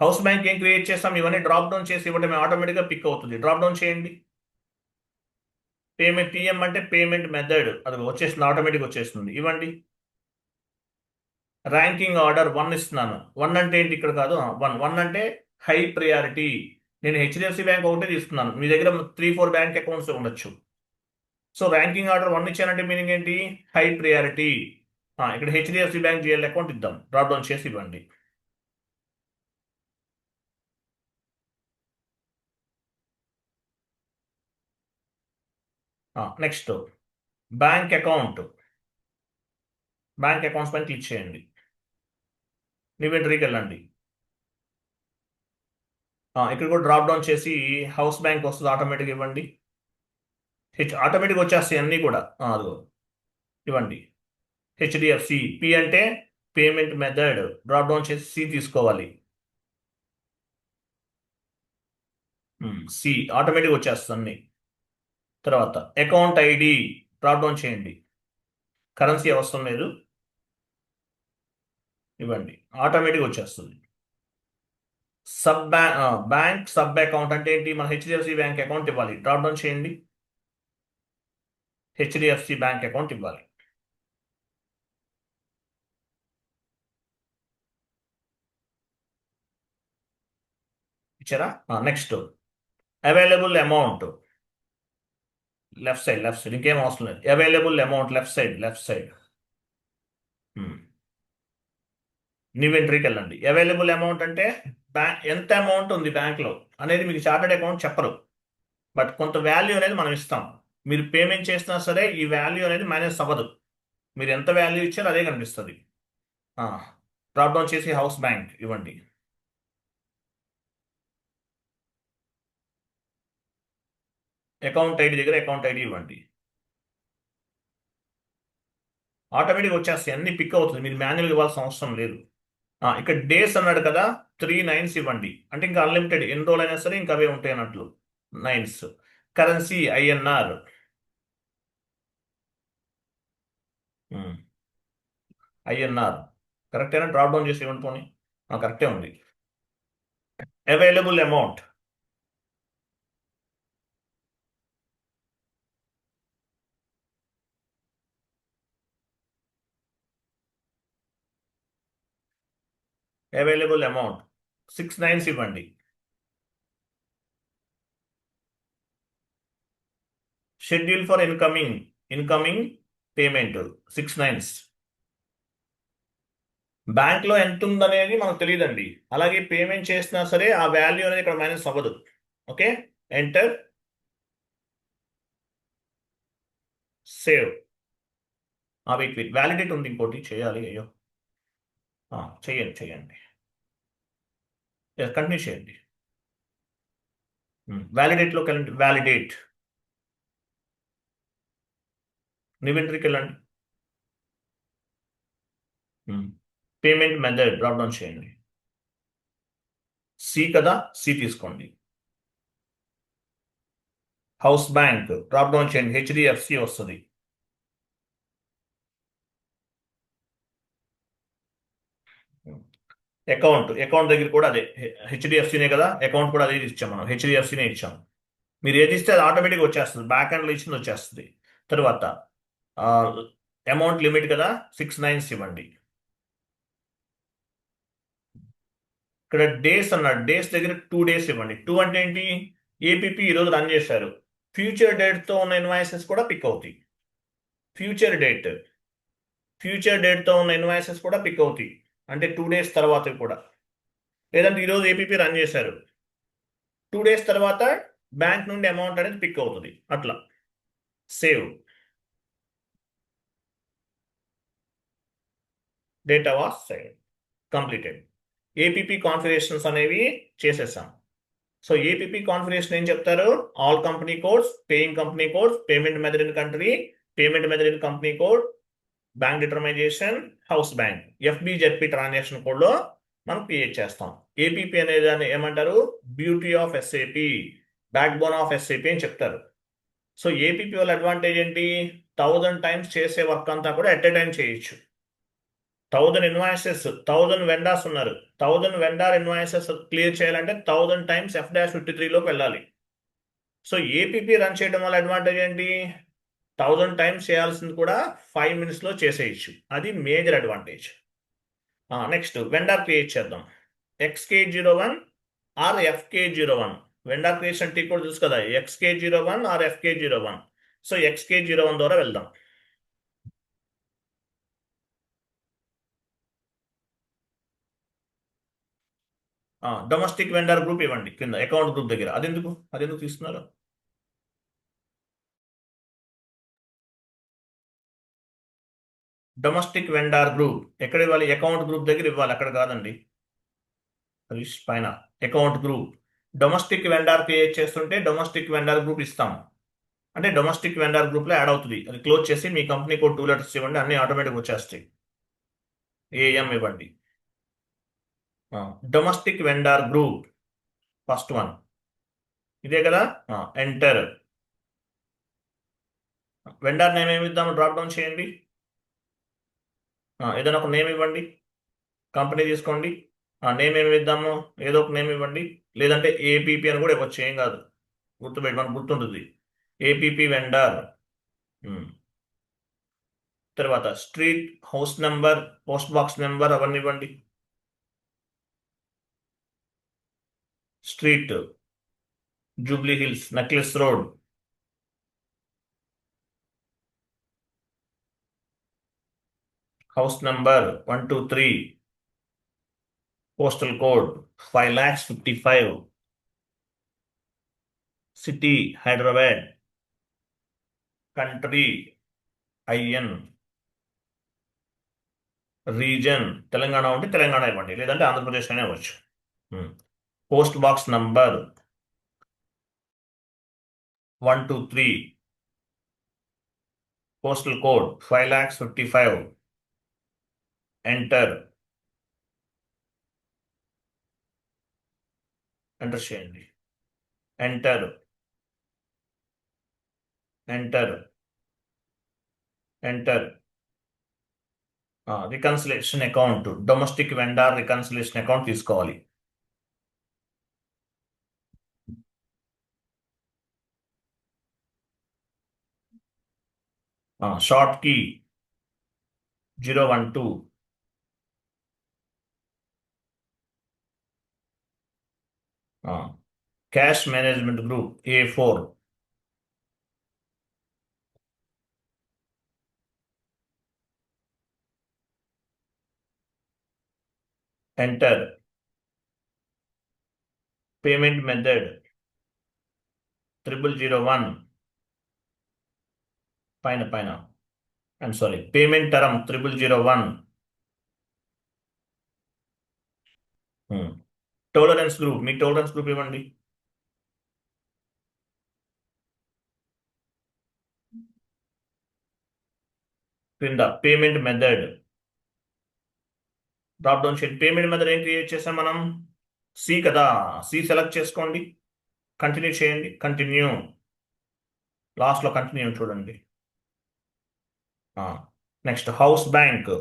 హౌస్ బ్యాంక్ ఏం క్రియేట్ చేస్తాం, ఇవన్నీ డ్రాప్ డౌన్ చేసి ఇవ్వటమే, ఆటోమేటిక్గా పిక్ అవుతుంది. డ్రాప్ డౌన్ చేయండి. పేమెంట్ టీఎం అంటే పేమెంట్ మెథడ్, అది వచ్చేస్తుంది, ఆటోమేటిక్ వచ్చేస్తుంది. ఇవ్వండి. ర్యాంకింగ్ ఆర్డర్ 1 ఇస్తున్నాను. 1 అంటే ఏంటి? ఇక్కడ కాదు, 1 అంటే హై ప్రియారిటీ. నేను హెచ్డిఎఫ్సి బ్యాంక్ ఒకటే తీసుకున్నాను, మీ దగ్గర 3-4 బ్యాంక్ అకౌంట్స్ ఉండొచ్చు. సో ర్యాంకింగ్ ఆర్డర్ 1 ఇచ్చానంటే మీనింగ్ ఏంటి? High priority. ఇక్కడ హెచ్డిఎఫ్సి బ్యాంక్ జిఎల్ అకౌంట్ ఇద్దాం, డ్రాప్ డౌన్ చేసి ఇవ్వండి. Next bank account, bank accounts పైన క్లిక్ చేయండి. న్యూ ఎంట్రీకి వెళ్ళండి. ఇక్కడ కూడా డ్రాప్ డౌన్ చేసి హౌస్ బ్యాంక్ వస్తుంది, ఆటోమేటిక్ ఇవ్వండి. ఆటోమేటిక్ వచ్చేస్తాయి అన్నీ కూడా. అదిగో ఇవ్వండి. హెచ్డిఎఫ్సి. పి అంటే పేమెంట్ మెథడ్, డ్రాప్ డౌన్ చేసి సి తీసుకోవాలి. సి ఆటోమేటిక్ వచ్చేస్తుంది అన్ని. తర్వాత అకౌంట్ ఐడి డ్రాప్ డౌన్ చేయండి. కరెన్సీ అవసరం లేదు, ఇవ్వండి, ఆటోమేటిక్ వచ్చేస్తుంది. బ్యాంక్ సబ్ అకౌంట్ అంటే ఏంటి? మన హెచ్డిఎఫ్సి బ్యాంక్ అకౌంట్ ఇవ్వాలి, డ్రాప్ డౌన్ చేయండి. హెచ్డిఎఫ్సి బ్యాంక్ అకౌంట్ ఇవ్వాలి. ఇచ్చారా? Next available amount, left side, ఇంకేం అవసరం లేదు. Available amount left side. New ఎంట్రీకి వెళ్ళండి. అవైలబుల్ అమౌంట్ అంటే ఎంత అమౌంట్ ఉంది బ్యాంక్లో అనేది మీకు చార్టెడ్ అకౌంట్ చెప్పరు, బట్ కొంత వాల్యూ అనేది మనం ఇస్తాం. మీరు పేమెంట్ చేసినా సరే ఈ వాల్యూ అనేది మైనస్ అవ్వదు, మీరు ఎంత వాల్యూ ఇచ్చారో అదే కనిపిస్తుంది. డ్రాప్ డౌన్ చేసి హౌస్ బ్యాంక్ ఇవ్వండి. అకౌంట్ ఐడి దగ్గర అకౌంట్ ఐడి ఇవ్వండి. ఆటోమేటిక్ వచ్చేస్తాయి, అన్ని పిక్ అవుతుంది, మీరు మాన్యువల్ ఇవ్వాల్సిన అవసరం లేదు. ఇక్కడ డేస్ అన్నాడు కదా, 3 9s ఇవ్వండి. అంటే ఇంకా అన్లిమిటెడ్, ఎన్ని రోజులు అయినా సరే ఇంకా అవే ఉంటాయి అన్నట్లు. 9s. Currency INR. INR కరెక్టేనా? డ్రాప్ డౌన్ చేసి ఇవ్వండి పోనీ. కరెక్టే ఉంది. Available amount, available amount 6 9s ఇవ్వండి. Schedule for incoming payment 6 9s. బ్యాంక్లో ఎంత ఉందనేది మనకు తెలియదండి, అలాగే పేమెంట్ చేసినా సరే ఆ వాల్యూ అనేది ఇక్కడ మైనస్ అవ్వదు. Okay, enter, save. Wait validate ఉంది, ఇంకోటి చేయాలి. అయ్యో, చేయండి. కంటిన్యూ చేయండి. వ్యాలిడేట్లోకి వెళ్ళండి. వ్యాలిడేట్ న్యూ ఎంట్రీకి వెళ్ళండి. పేమెంట్ మెథడ్ డ్రాప్ డౌన్ చేయండి. సి కదా, సి తీసుకోండి. హౌస్ బ్యాంక్ డ్రాప్ డౌన్ చేయండి, హెచ్డిఎఫ్సి వస్తుంది. అకౌంట్ దగ్గర కూడా అదే హెచ్డిఎఫ్సినే కదా, అకౌంట్ కూడా అదే ఇచ్చాం మనం, హెచ్డిఎఫ్సినే ఇచ్చాం. మీరు ఏది ఇస్తే అది ఆటోమేటిక్గా వచ్చేస్తుంది, బ్యాక్ ఎండ్లో ఇచ్చింది వచ్చేస్తుంది. తర్వాత అమౌంట్ లిమిట్ కదా, 6 9 ఇవ్వండి. ఇక్కడ డేస్ అన్నాడు, డేస్ దగ్గర 2 days ఇవ్వండి. 2 అంటే ఏంటి, ఏపీపీ ఈరోజు రన్ చేశారు, ఫ్యూచర్ డేట్తో ఉన్న ఇన్వాయిసెస్ కూడా పిక్ అవుతాయి. ఫ్యూచర్ డేట్తో ఉన్న ఇన్వాయిసెస్ కూడా పిక్ అవుతాయి, అంటే 2 days తర్వాత కూడా. లేదంటే ఈరోజు ఏపీపీ రన్ చేశారు, 2 days తర్వాత బ్యాంక్ నుండి అమౌంట్ అనేది పిక్ అవుతుంది, అట్లా. Save data was save, completed. APP configurations అనేవి చేసేసాం. సో ఏపీపీ కాన్ఫిగరేషన్ ఏం చెప్తారు, all company codes, paying company codes, payment method in country, payment method in company code, bank determination, house bank, FBZP transaction కోడ్లో మనం క్రియేట్ చేస్తాం. ఏపీపీ అనేది దాన్ని ఏమంటారు, beauty of SAP, backbone of SAP అని చెప్తారు. సో ఏపీపీ వల్ల అడ్వాంటేజ్ ఏంటి, 1000 times చేసే వర్క్ అంతా కూడా ఎట్ ఎ టైం చేయొచ్చు. 1000 ఇన్వాయిసెస్, 1000 వెండార్స్ ఉన్నారు, 1000 వెండార్ ఇన్వాయిసెస్ క్లియర్ చేయాలంటే 1000 times F-53లోకి వెళ్ళాలి. సో ఏపీపీ రన్ చేయడం వల్ల అడ్వాంటేజ్ ఏంటి, 1000 times చేయాల్సింది కూడా 5 minutes చేసేయచ్చు, అది major advantage. Next vendor create చేద్దాం, XK01 are FK01. Vendor creation tea కూడా తెలుసు కదా, XK01 are FK01. So XK01 ద్వారా వెళ్దాం. డొమెస్టిక్ వెండర్ గ్రూప్ ఇవ్వండి కింద అకౌంట్ గ్రూప్ దగ్గర, అదెందుకు తీస్తున్నారు. డొమెస్టిక్ వెండర్ గ్రూప్ ఎక్కడ ఇవ్వాలి, అకౌంట్ గ్రూప్ దగ్గర ఇవ్వాలి, అక్కడ కాదండి. హరీష్ పైన account group, domestic vendor create చేస్తుంటే డొమెస్టిక్ వెండర్ గ్రూప్ ఇస్తాం, అంటే డొమెస్టిక్ వెండర్ గ్రూప్లో యాడ్ అవుతుంది. అది క్లోజ్ చేసి మీ కంపెనీ కోడ్ 2 letters ఇవ్వండి, అన్ని ఆటోమేటిక్ వచ్చేస్తాయి. ఏఎం ఇవ్వండి. Domestic vendor group first one ఇదే కదా, ఎంటర్. వెండర్ నేమ్ ఏమి ఇద్దాము, డ్రాప్ డౌన్ చేయండి. ఏదైనా ఒక నేమ్ ఇవ్వండి, కంపెనీ తీసుకోండి. నేమ్ ఏమి ఇద్దాము, ఏదో ఒక నేమ్ ఇవ్వండి, లేదంటే ఏపీపీ అని కూడా ఇవ్వచ్చు, ఏం కాదు, గుర్తుపెట్టి మనకు గుర్తుంటుంది. APP vendor. తర్వాత street, house number, post box number అవన్నీ ఇవ్వండి. Street Jubilee Hills, Necklace Road. House number 123, postal code 5,55,000, city Hyderabad, country IN, region Telangana ఉంటే తెలంగాణ ఇవ్వండి, లేదంటే ఆంధ్రప్రదేశ్ అనే ఇవ్వచ్చు. Post box number 123, postal code 5,55,000, enter చేయండి. Enter reconciliation account, domestic vendor reconciliation account తీసుకోవాలి. Short key 012, cash management group A4, enter. Payment method 0001, పైన I'm sorry, payment term 0001. Tolerance group, me tolerance group ఇవ్వండి. క్రింద పేమెంట్ మెథడ్ డ్రాప్ డౌన్ చేయండి. పేమెంట్ మెథడ్ ఏం క్రియేట్ చేసాం మనం? సి కదా, సి సెలెక్ట్ చేసుకోండి, కంటిన్యూ చేయండి, కంటిన్యూ, లాస్ట్లో కంటిన్యూ చూడండి. Next house bank,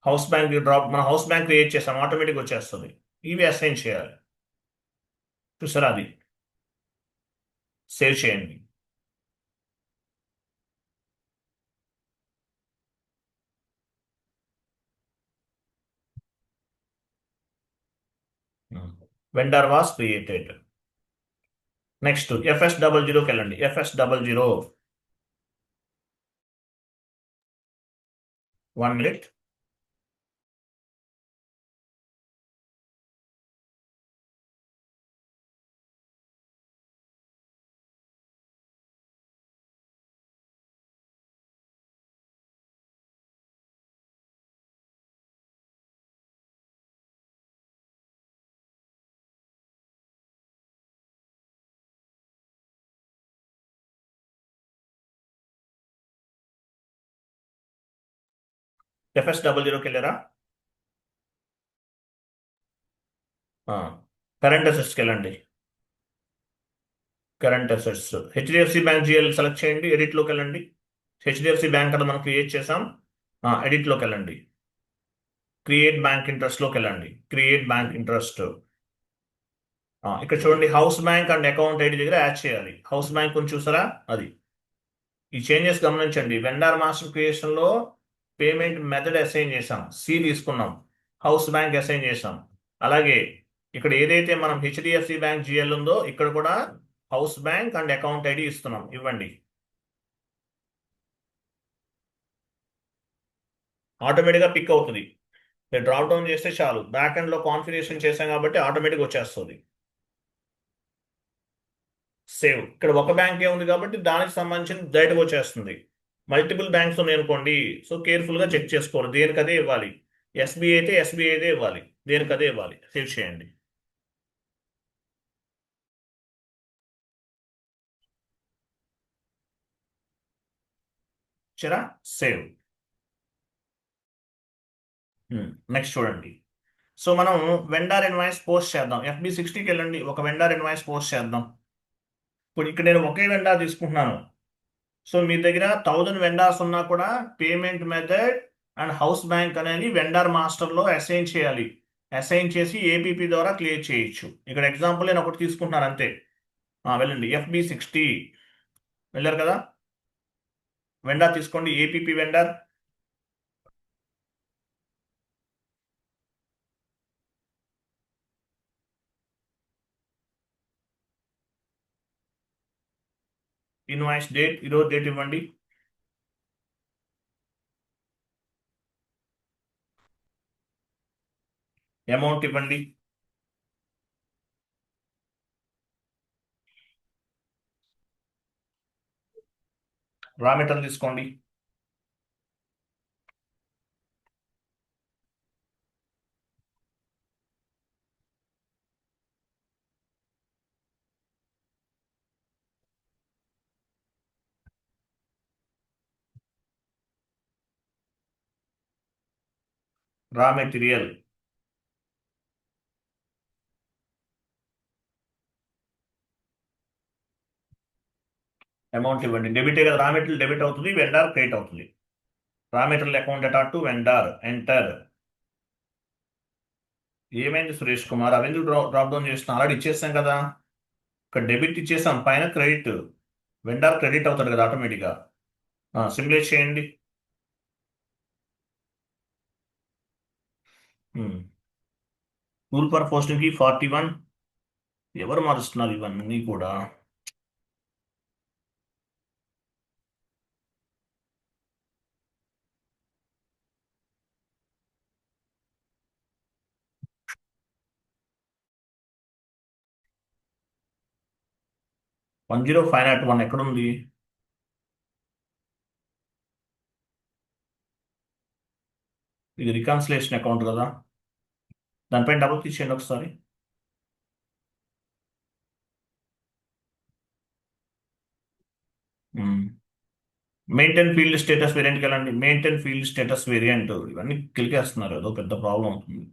house bank drop, మన హౌస్ బ్యాంక్ క్రియేట్ చేసాం, ఆటోమేటిక్ వచ్చేస్తుంది. ఇవి అసైన్ చేయాలి, చూసారా? అది సేవ్ చేయండి. Vendor was created. నెక్స్ట్ FS00కి వెళ్ళండి. FS00, 1 minute. FS00కి వెళ్ళారా? కరెంట్ అసెట్స్కి వెళ్ళండి. Current assets HDFC bank GL select చేయండి, ఎడిట్లోకి వెళ్ళండి. HDFC బ్యాంక్ కదా మనం క్రియేట్ చేసాం, ఎడిట్లోకి వెళ్ళండి. క్రియేట్ బ్యాంక్ ఇంట్రెస్ట్లోకి వెళ్ళండి. క్రియేట్ బ్యాంక్ ఇంట్రెస్ట్, ఇక్కడ చూడండి, house bank and account ID దగ్గర యాడ్ చేయాలి. హౌస్ బ్యాంక్ కొంచెం చూసారా? అది ఈ చేంజెస్ గమనించండి. వెండర్ మాస్టర్ క్రియేషన్లో పేమెంట్ మెథడ్ అసైన్ చేసాం, సి తీసుకున్నాం, హౌస్ బ్యాంక్ అసైన్ చేసాం. అలాగే ఇక్కడ ఏదైతే మనం HDFC బ్యాంక్ GL ఉందో ఇక్కడ కూడా house bank and account ID ఇస్తున్నాం, ఇవ్వండి. ఆటోమేటిక్గా పిక్ అవుతుంది. డ్రాప్ డౌన్ చేస్తే చాలు, బ్యాక్ ఎండ్లో కాన్ఫిగరేషన్ చేసాం కాబట్టి ఆటోమేటిక్ వచ్చేస్తుంది. సేవ్, ఇక్కడ ఒక బ్యాంకే ఉంది కాబట్టి దానికి సంబంధించిన డైరెక్ట్గా వచ్చేస్తుంది. మల్టిపుల్ బ్యాంక్స్ ఉన్నాయి అనుకోండి, సో కేర్ఫుల్గా చెక్ చేసుకోవాలి, దేనికి అదే ఇవ్వాలి. SBI అయితే SBI అయితే ఇవ్వాలి, దేనికి అదే ఇవ్వాలి. సేవ్ చేయండి. చరా, సేవ్. నెక్స్ట్ చూడండి. సో మనం వెండర్ ఇన్వాయిస్ పోస్ట్ చేద్దాం. FB60కి వెళ్ళండి, ఒక వెండర్ ఇన్వాయిస్ పోస్ట్ చేద్దాం. ఇప్పుడు ఇక్కడ నేను ఒకే వెండర్ తీసుకుంటున్నాను. సో మీ దగ్గర 1000 వెండర్స్ ఉన్నా కూడా payment method and house bank అనేది వెండర్ మాస్టర్లో అసైన్ చేయాలి. అసైన్ చేసి APP ద్వారా క్లియర్ చేయొచ్చు. ఇక్కడ ఎగ్జాంపుల్ నేను ఒకటి తీసుకుంటున్నాను అంతే. వెళ్ళండి, FB60 వెళ్ళారు కదా, వెండర్ తీసుకోండి, APP వెండర్. ఇన్వాయిస్ డేట్, ఈరోజు డేట్ ఇవ్వండి. అమౌంట్ ఇవ్వండి. రా మెటీరియల్ తీసుకోండి. రా మెటీరియల్, అమౌంట్ ఇవ్వండి. డెబిట్ కదా, రా మెటీరియల్ డెబిట్ అవుతుంది, వెండర్ క్రెడిట్ అవుతుంది. రా మెటీరియల్ అకౌంట్ అటాట్ టు వెండర్, ఎంటర్. ఏమైంది సురేష్ కుమార్, అవి ఎందుకు డ్రాప్ డౌన్ చేస్తున్నాం? ఆల్రెడీ ఇచ్చేస్తాం కదా, ఇక్కడ డెబిట్ ఇచ్చేసాం, పైన క్రెడిట్, వెండర్ క్రెడిట్ అవుతాడు కదా ఆటోమేటిక్గా. సిమ్యులేట్ చేయండి. రూల్ ఫర్ పోస్టింగ్కి 41. ఎవరు మారుస్తున్నారు ఇవన్నీ కూడా? వన్ 10501 ఎక్కడుంది? ఇది రికన్సిలేషన్ అకౌంట్ కదా, దానిపైన డబుల్ తీసేయండి ఒకసారి. మెయింటైన్ ఫీల్డ్ స్టేటస్ వేరియంట్కి వెళ్ళండి. మెయింటైన్ ఫీల్డ్ స్టేటస్ వేరియంట్ ఇవన్నీ క్లికేస్తున్నారు, ఏదో పెద్ద ప్రాబ్లం అవుతుంది.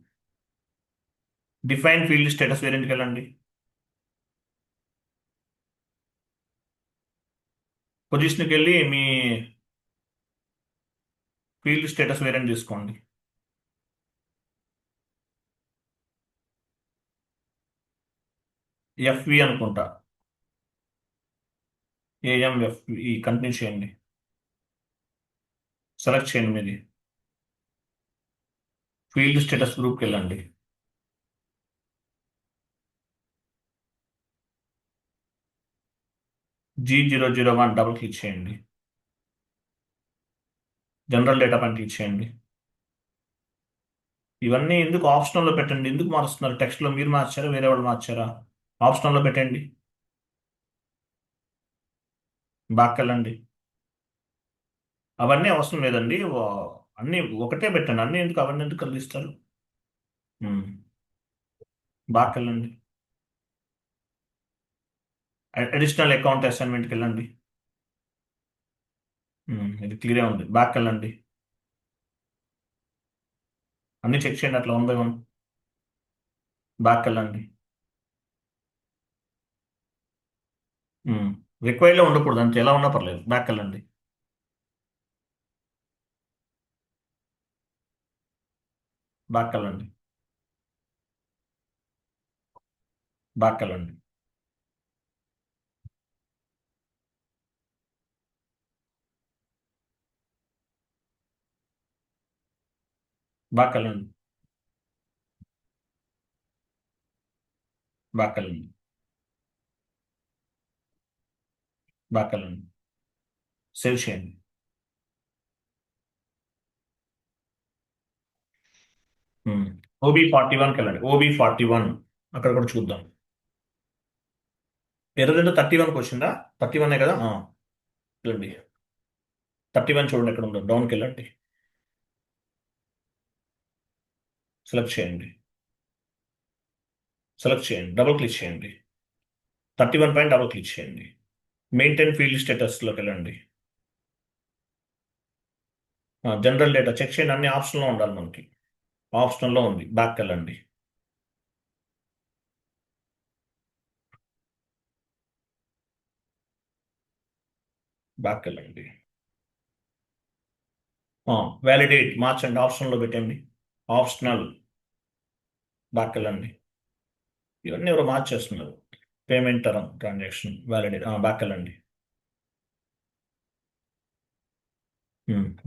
డిఫైన్ ఫీల్డ్ స్టేటస్ వేరియంట్కి వెళ్ళండి. పొజిషన్కి వెళ్ళి మీ ఫీల్డ్ స్టేటస్ వేరియంట్ తీసుకోండి. ఎఫ్వి అనుకుంటా, ఏఎంఎఫ్వి కంటిన్యూ చేయండి. సెలెక్ట్ చేయండి మీది. ఫీల్డ్ స్టేటస్ గ్రూప్కి వెళ్ళండి. G001 డబుల్ క్లిక్ చేయండి. జనరల్ డేటా పైన క్లిక్ చేయండి. ఇవన్నీ ఎందుకు ఆప్షనల్లో పెట్టండి, ఎందుకు మారుస్తున్నారు? టెక్స్ట్లో మీరు మార్చారా, వేరే వాళ్ళు మార్చారా? ఆప్షనల్లో పెట్టండి. బ్యాక్ వెళ్ళండి. అవన్నీ అవసరం లేదండి, అన్నీ ఒకటే పెట్టండి. అన్నీ ఎందుకు, అవన్నీ ఎందుకు కలిగిస్తారు? బ్యాక్ వెళ్ళండి. అడిషనల్ అకౌంట్ అసైన్మెంట్కి వెళ్ళండి. ఇది క్లియర్ ఉంది. బ్యాక్ వెళ్ళండి. అన్ని చెక్ చేయండి అట్లా 1 by 1. బ్యాక్ వెళ్ళండి. రిక్వైర్డ్లో ఉండకూడదు, అంతే, ఎలా ఉన్నా పర్లేదు. బ్యాక్ వెళ్ళండి. బ్యాక్ వెళ్ళండి. బ్యాక్ వెళ్ళండి. బ్యాక్ వెళ్ళండి. బ్యాక్ వెళ్ళండి. బ్యాక్ వెళ్ళండి. సేవ్ చేయండి. OB41కి వెళ్ళండి. OB41 అక్కడ కూడా చూద్దాం. ఎర్రదంటే 31కి వచ్చిందా? 31 కదా. వెళ్ళండి. 31 చూడండి ఎక్కడ ఉందో, డౌన్కి వెళ్ళండి. సెలెక్ట్ చేయండి. సెలెక్ట్ చేయండి, డబుల్ క్లిక్ చేయండి. 31 పైన డబుల్ క్లిక్ చేయండి. మెయింటైన్ ఫీల్డ్ స్టేటస్లోకి వెళ్ళండి. జనరల్ డేటా చెక్ చేయండి, అన్ని ఆప్షన్లో ఉండాలి మనకి. ఆప్షన్లో ఉంది. బ్యాక్ వెళ్ళండి. బ్యాక్ వెళ్ళండి. వ్యాలిడేట్ మార్చండి, ఆప్షన్లో పెట్టండి. ఆప్షనల్. బ్యాక్ వెళ్ళండి. ఇవన్నీ ఎవరో మార్చేస్తున్నారు. Payment term transaction validate. Back వెళ్ళండి.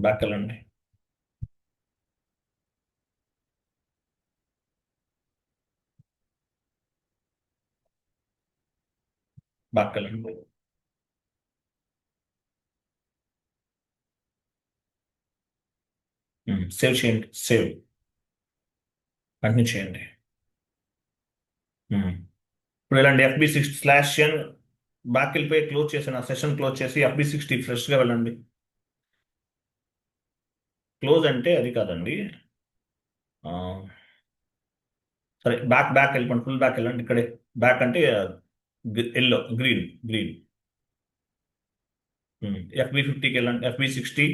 బ్యాక్ వెళ్ళండి. బ్యాక్ వెళ్ళండి. సేవ్ చేయండి. సేవ్. కంటిన్యూ చేయండి. ఇప్పుడు వెళ్ళండి. FB60/n బ్యాక్ వెళ్ళిపోయి క్లోజ్ చేసిన సెషన్ క్లోజ్ చేసి FB60 ఫ్రెష్గా వెళ్ళండి. క్లోజ్ అంటే అది కాదండి. ఆ, సరే, బ్యాక్ బ్యాక్ వెళ్ళిపోండి. ఫుల్ బ్యాక్ వెళ్ళండి. ఇక్కడే బ్యాక్ అంటే ఎల్లో, గ్రీన్ గ్రీన్. FB50కి వెళ్ళండి. FB60.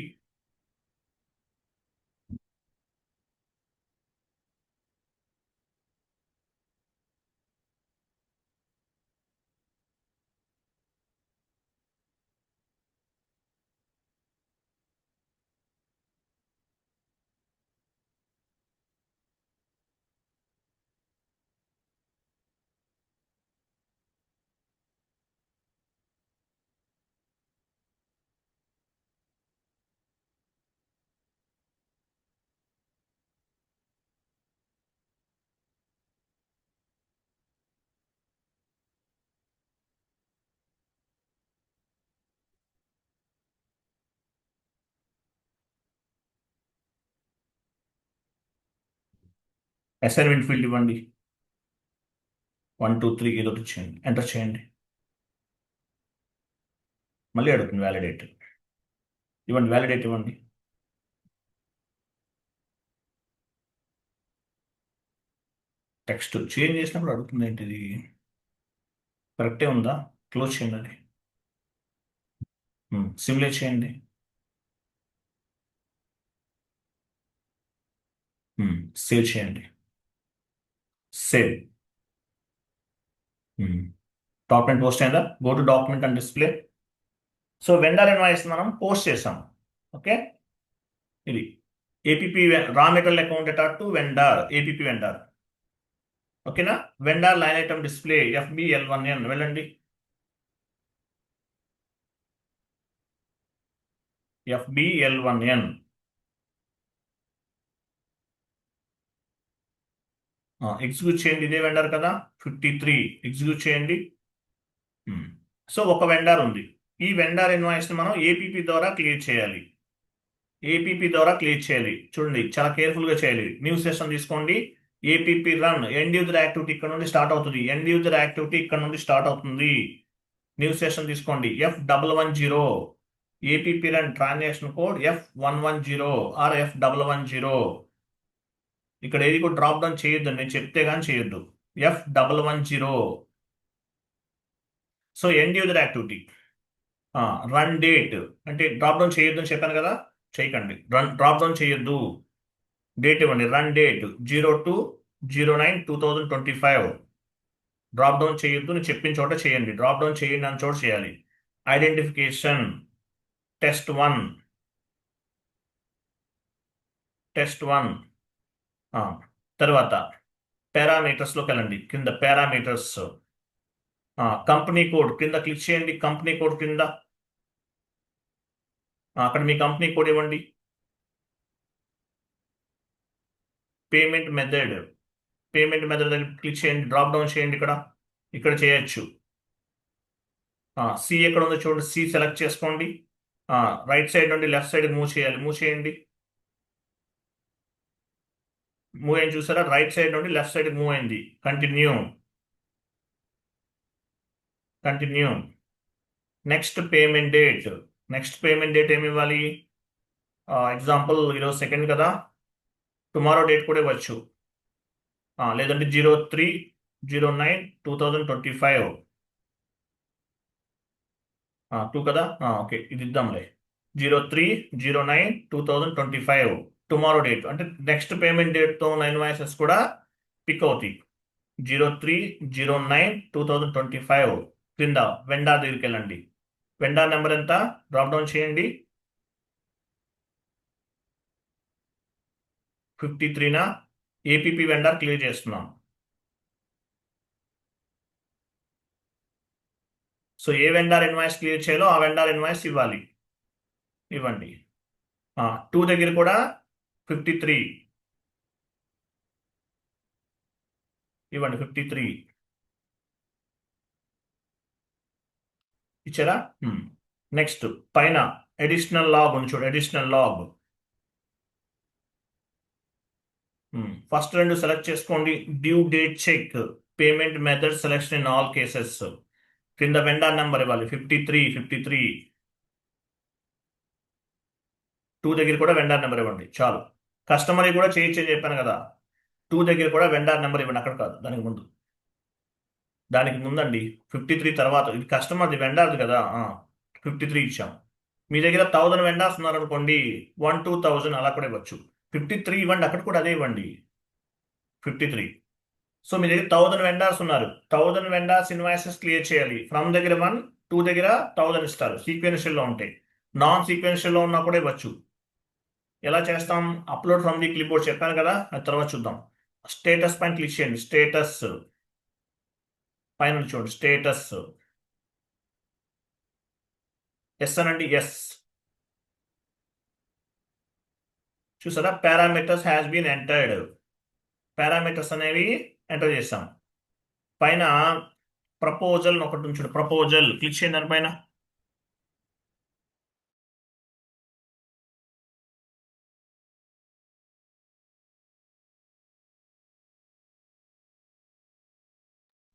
అసైన్మెంట్ ఫీల్డ్ ఇవ్వండి. 1 2 3 ఏదో ఒకటి చేయండి. ఎంటర్ చేయండి. మళ్ళీ అడుగుతుంది వ్యాలిడేట్. ఇవ్వండి, వ్యాలిడేట్ ఇవ్వండి. టెక్స్ట్ చేంజ్ చేసినప్పుడు అడుగుతుంది ఏంటిది? కరెక్టే ఉందా? క్లోజ్ చేయండి అది. సిమ్యులేట్ చేయండి. సేవ్ చేయండి. సేవ్. డాక్యుమెంట్ పోస్ట్ అయిందా? Go to document and display. So vendor invoice మనం పోస్ట్ చేసాం. ఓకే, ఇది APP raw material account data to vendor, APP vendor. ఓకేనా? Vendor line item display FBL1N వెళ్ళండి. FBL1N ఎగ్జిక్యూట్ చేయండి. ఇదే వెండర్ కదా, 53 ఎగ్జిక్యూట్ చేయండి. సో ఒక వెండర్ ఉంది. ఈ వెండర్ ఇన్వాయిస్ ని మనం ఏపీపీ ద్వారా క్లియర్ చేయాలి. ఏపీపీ ద్వారా క్లియర్ చేయాలి. చూడండి, చాలా కేర్ఫుల్ గా చేయాలి. న్యూ సెషన్ తీసుకోండి. APP run end user activity ఇక్కడ నుండి స్టార్ట్ అవుతుంది. ఎండ్ యూజర్ యాక్టివిటీ ఇక్కడ నుండి స్టార్ట్ అవుతుంది. న్యూ సెషన్ తీసుకోండి. F110 APP run transaction code F110 or F110. ఇక్కడ ఏది కూడా డ్రాప్ డౌన్ చేయొద్దు, నేను చెప్తే కానీ చేయొద్దు. F110. So end user activity run date అంటే డ్రాప్ డౌన్ చేయొద్దు అని చెప్పాను కదా, చేయకండి. డ్రాప్ డౌన్ చేయొద్దు. డేట్ ఇవ్వండి. Run date 02/09/2025. డ్రాప్ డౌన్ చేయొద్దు, నేను చెప్పిన చోట చేయండి. డ్రాప్ డౌన్ చేయండి అన్న చోట చేయాలి. Identification test one. తర్వాత పారామీటర్స్లోకి వెళ్ళండి. కింద పారామీటర్స్ కంపెనీ కోడ్ కింద క్లిక్ చేయండి. కంపెనీ కోడ్ కింద అక్కడ మీ కంపెనీ కోడ్ ఇవ్వండి. పేమెంట్ మెథడ్ దగ్గర క్లిక్ చేయండి. డ్రాప్ డౌన్ చేయండి. ఇక్కడ చేయొచ్చు. సి ఎక్కడ ఉందో చూడండి. సి సెలెక్ట్ చేసుకోండి. రైట్ సైడ్ నుండి లెఫ్ట్ సైడ్ మూవ్ చేయాలి. మూవ్ చేయండి. మూవ్ అయింది చూసారా? రైట్ సైడ్ నుండి లెఫ్ట్ సైడ్ మూవ్ అయింది. కంటిన్యూ. నెక్స్ట్ పేమెంట్ డేట్ ఏమి ఇవ్వాలి? ఎగ్జాంపుల్ ఈరోజు 2 కదా, టుమారో డేట్ కూడా ఇవ్వచ్చు. లేదంటే 03/09/2025. 2 కదా, ఓకే, ఇది ఇద్దాంలే. 03/09/2025 టుమారో డేట్ అంటే నెక్స్ట్ పేమెంట్ డేట్తో ఉన్న ఇన్వాయిసెస్ కూడా పిక్ అవుతాయి. 03/09/2025 క్రింద వెండార్ దగ్గరికి వెళ్ళండి. వెండార్ నెంబర్ ఎంత? డ్రాప్ డౌన్ చేయండి. 53నా? ఏపీపీ వెండార్ క్లియర్ చేస్తున్నాం. సో ఏ వెండార్ ఇన్వాయిస్ క్లియర్ చేయాలో ఆ వెండార్ ఇన్వాయిస్ ఇవ్వండి. 2 దగ్గర కూడా 53 ఇవ్వండి. 53 ఇచ్చారా? నెక్స్ట్ పైన అడిషనల్ లాగ్ ఉంది చూడు. అడిషనల్ లాగ్ ఫస్ట్ 2 సెలెక్ట్ చేసుకోండి. Due date check, payment method selection in all cases. కింద వెండార్ నెంబర్ ఇవ్వాలి. 53. 2 దగ్గర కూడా వెండార్ నెంబర్ ఇవ్వండి. చాలు. కస్టమర్ కూడా చేయొచ్చు అని చెప్పాను కదా. 2 దగ్గర కూడా వెండార్ నెంబర్ ఇవ్వండి. అక్కడ కాదు, దానికి ముందండి. 53 తర్వాత. ఇది కస్టమర్ది, వెండార్ది కదా. 53 ఇచ్చాం. మీ దగ్గర 1000 వెండార్స్ ఉన్నారనుకోండి, 1-2,000 అలా కూడా ఇవ్వచ్చు. 53 ఇవ్వండి, అక్కడ కూడా అదే ఇవ్వండి. 53. సో మీ దగ్గర 1000 వెండార్స్ ఉన్నారు. 1000 వెండార్స్ ఇన్వాయిసెస్ క్లియర్ చేయాలి. ఫ్రమ్ దగ్గర 1, 2 దగ్గర 1000 ఇస్తారు. సీక్వెన్షియల్లో ఉంటాయి. నాన్ సీక్వెన్షియల్లో ఉన్నా కూడా ఇవ్వచ్చు. ఎలా చేస్తాం? అప్లోడ్ ఫ్రమ్ ది క్లిప్బోర్డ్ చెప్పాను కదా, అది తర్వాత చూద్దాం. స్టేటస్ పైన క్లిక్ చేయండి. స్టేటస్ పైన చూడండి. స్టేటస్ ఎస్ అనండి. ఎస్. చూసారా? Parameters has been entered. Parameters అనేవి ఎంటర్ చేస్తాం. పైన ప్రపోజల్ ఒకటి ఉంచుడు. ప్రపోజల్ క్లిక్ చేయండి. దానిపైన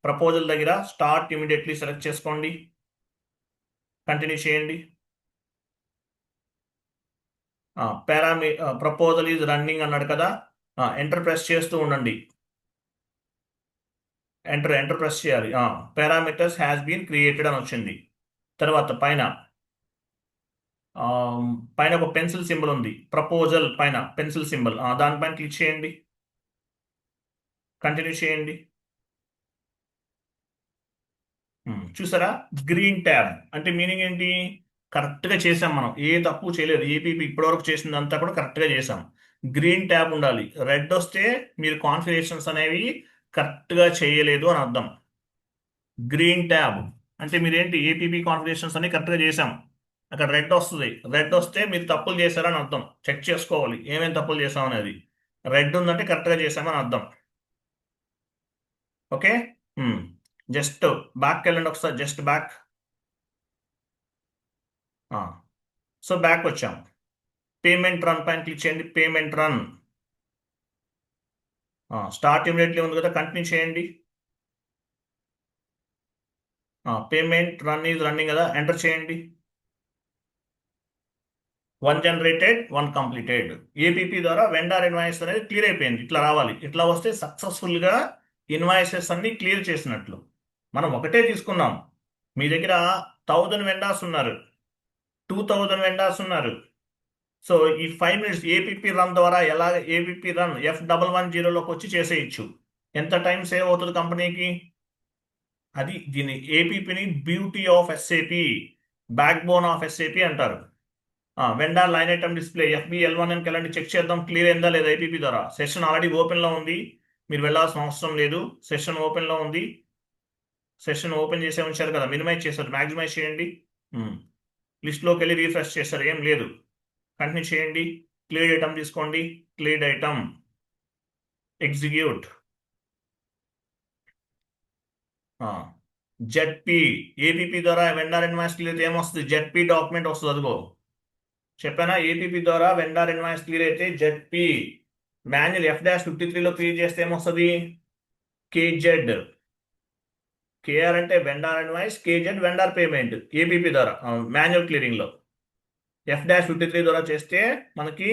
ప్రపోజల్ దగ్గర స్టార్ట్ ఇమీడియట్లీ సెలెక్ట్ చేసుకోండి. కంటిన్యూ చేయండి. ప్రపోజల్ ఈజ్ రన్నింగ్ అన్నాడు కదా, ఎంటర్ ప్రెస్ చేస్తూ ఉండండి. ఎంటర్ ప్రెస్ చేయాలి. పారామీటర్స్ హ్యాస్ బీన్ క్రియేటెడ్ అని వచ్చింది. తర్వాత పైన పైన ఒక పెన్సిల్ సింబల్ ఉంది, ప్రపోజల్ పైన పెన్సిల్ సింబల్, దానిపైన క్లిక్ చేయండి, కంటిన్యూ చేయండి. చూసారా, గ్రీన్ ట్యాబ్ అంటే మీనింగ్ ఏంటి? కరెక్ట్గా చేసాం, మనం ఏ తప్పు చేయలేదు. ఏపీపీ ఇప్పటివరకు చేసిందంతా కూడా కరెక్ట్గా చేసాం. గ్రీన్ ట్యాబ్ ఉండాలి. రెడ్ వస్తే మీరు కాన్ఫిగరేషన్స్ అనేవి కరెక్ట్గా చేయలేదు అని అర్థం. గ్రీన్ ట్యాబ్ అంటే మీరేంటి, ఏపీపీ కాన్ఫిగరేషన్స్ అన్ని కరెక్ట్గా చేసాం. అక్కడ రెడ్ వస్తుంది, రెడ్ వస్తే మీరు తప్పులు చేశారని అర్థం. చెక్ చేసుకోవాలి ఏమేమి తప్పులు చేసాం అనేది. రెడ్ ఉందంటే కరెక్ట్గా చేసామని అర్థం. ఓకే, జస్ట్ బ్యాక్ వెళ్ళండి ఒకసారి, జస్ట్ బ్యాక్. సో బ్యాక్ వచ్చాం. పేమెంట్ రన్ పైన క్లిక్ చేయండి, పేమెంట్ రన్. స్టార్ట్ ఇమీడియట్లీ ఉంది కదా, కంటిన్యూ చేయండి. పేమెంట్ రన్ ఈజ్ రన్నింగ్ కదా, ఎంటర్ చేయండి. 1 జనరేటెడ్ 1 కంప్లీటెడ్. ఏపీపీ ద్వారా వెండార్ ఇన్వాయిస్ అనేది క్లియర్ అయిపోయింది. ఇట్లా రావాలి, ఇట్లా వస్తే సక్సెస్ఫుల్గా ఇన్వాయిసెస్ అన్ని క్లియర్ చేసినట్లు. మనం ఒకటే తీసుకున్నాం, మీ దగ్గర 1000 వెండార్స్ ఉన్నారు, 2000 వెండార్స్ ఉన్నారు. సో ఈ 5 మినిట్స్ ఏపీపీ రన్ ద్వారా ఎలా, ఏపీపీ రన్ F110లోకి వచ్చి చేసేయచ్చు. ఎంత టైం సేవ్ అవుతుంది కంపెనీకి? అది దీని ఏపీపీని beauty of SAP, backbone of SAP అంటారు. Vendor line item display FBL1 అని వెళ్ళండి, చెక్ చేద్దాం క్లియర్ అయిందా లేదా ఏపీపీ ద్వారా. సెషన్ ఆల్రెడీ ఓపెన్లో ఉంది, మీరు వెళ్ళాల్సిన అవసరం లేదు. సెషన్ ఓపెన్లో ఉంది, సెషన్ ఓపెన్ చేసే ఉంచారు కదా, మినిమైజ్ చేశారు, మ్యాక్సిమైజ్ చేయండి. లిస్ట్లోకి వెళ్ళి రీఫ్రెష్ చేస్తారు, ఏం లేదు. కంటిన్యూ చేయండి, క్లియర్ ఐటమ్ తీసుకోండి, clear item, execute. ZP APP ద్వారా వెండార్ ఇన్వాయిస్ క్లియర్ ఏమొస్తుంది? జెడ్పీ డాక్యుమెంట్ వస్తుంది. అదిగో చెప్పానా, ఏపీపీ ద్వారా వెండార్ ఇన్వాయిస్ క్లియర్ అయితే జెడ్పీ. మాన్యువల్ F-53లో క్లియర్ చేస్తే ఏమొస్తుంది? కేజెడ్. కేఆర్ అంటే vendor invoice, KZ vendor payment. APP ద్వారా మాన్యువల్ క్లియరింగ్లో F-53 ద్వారా చేస్తే మనకి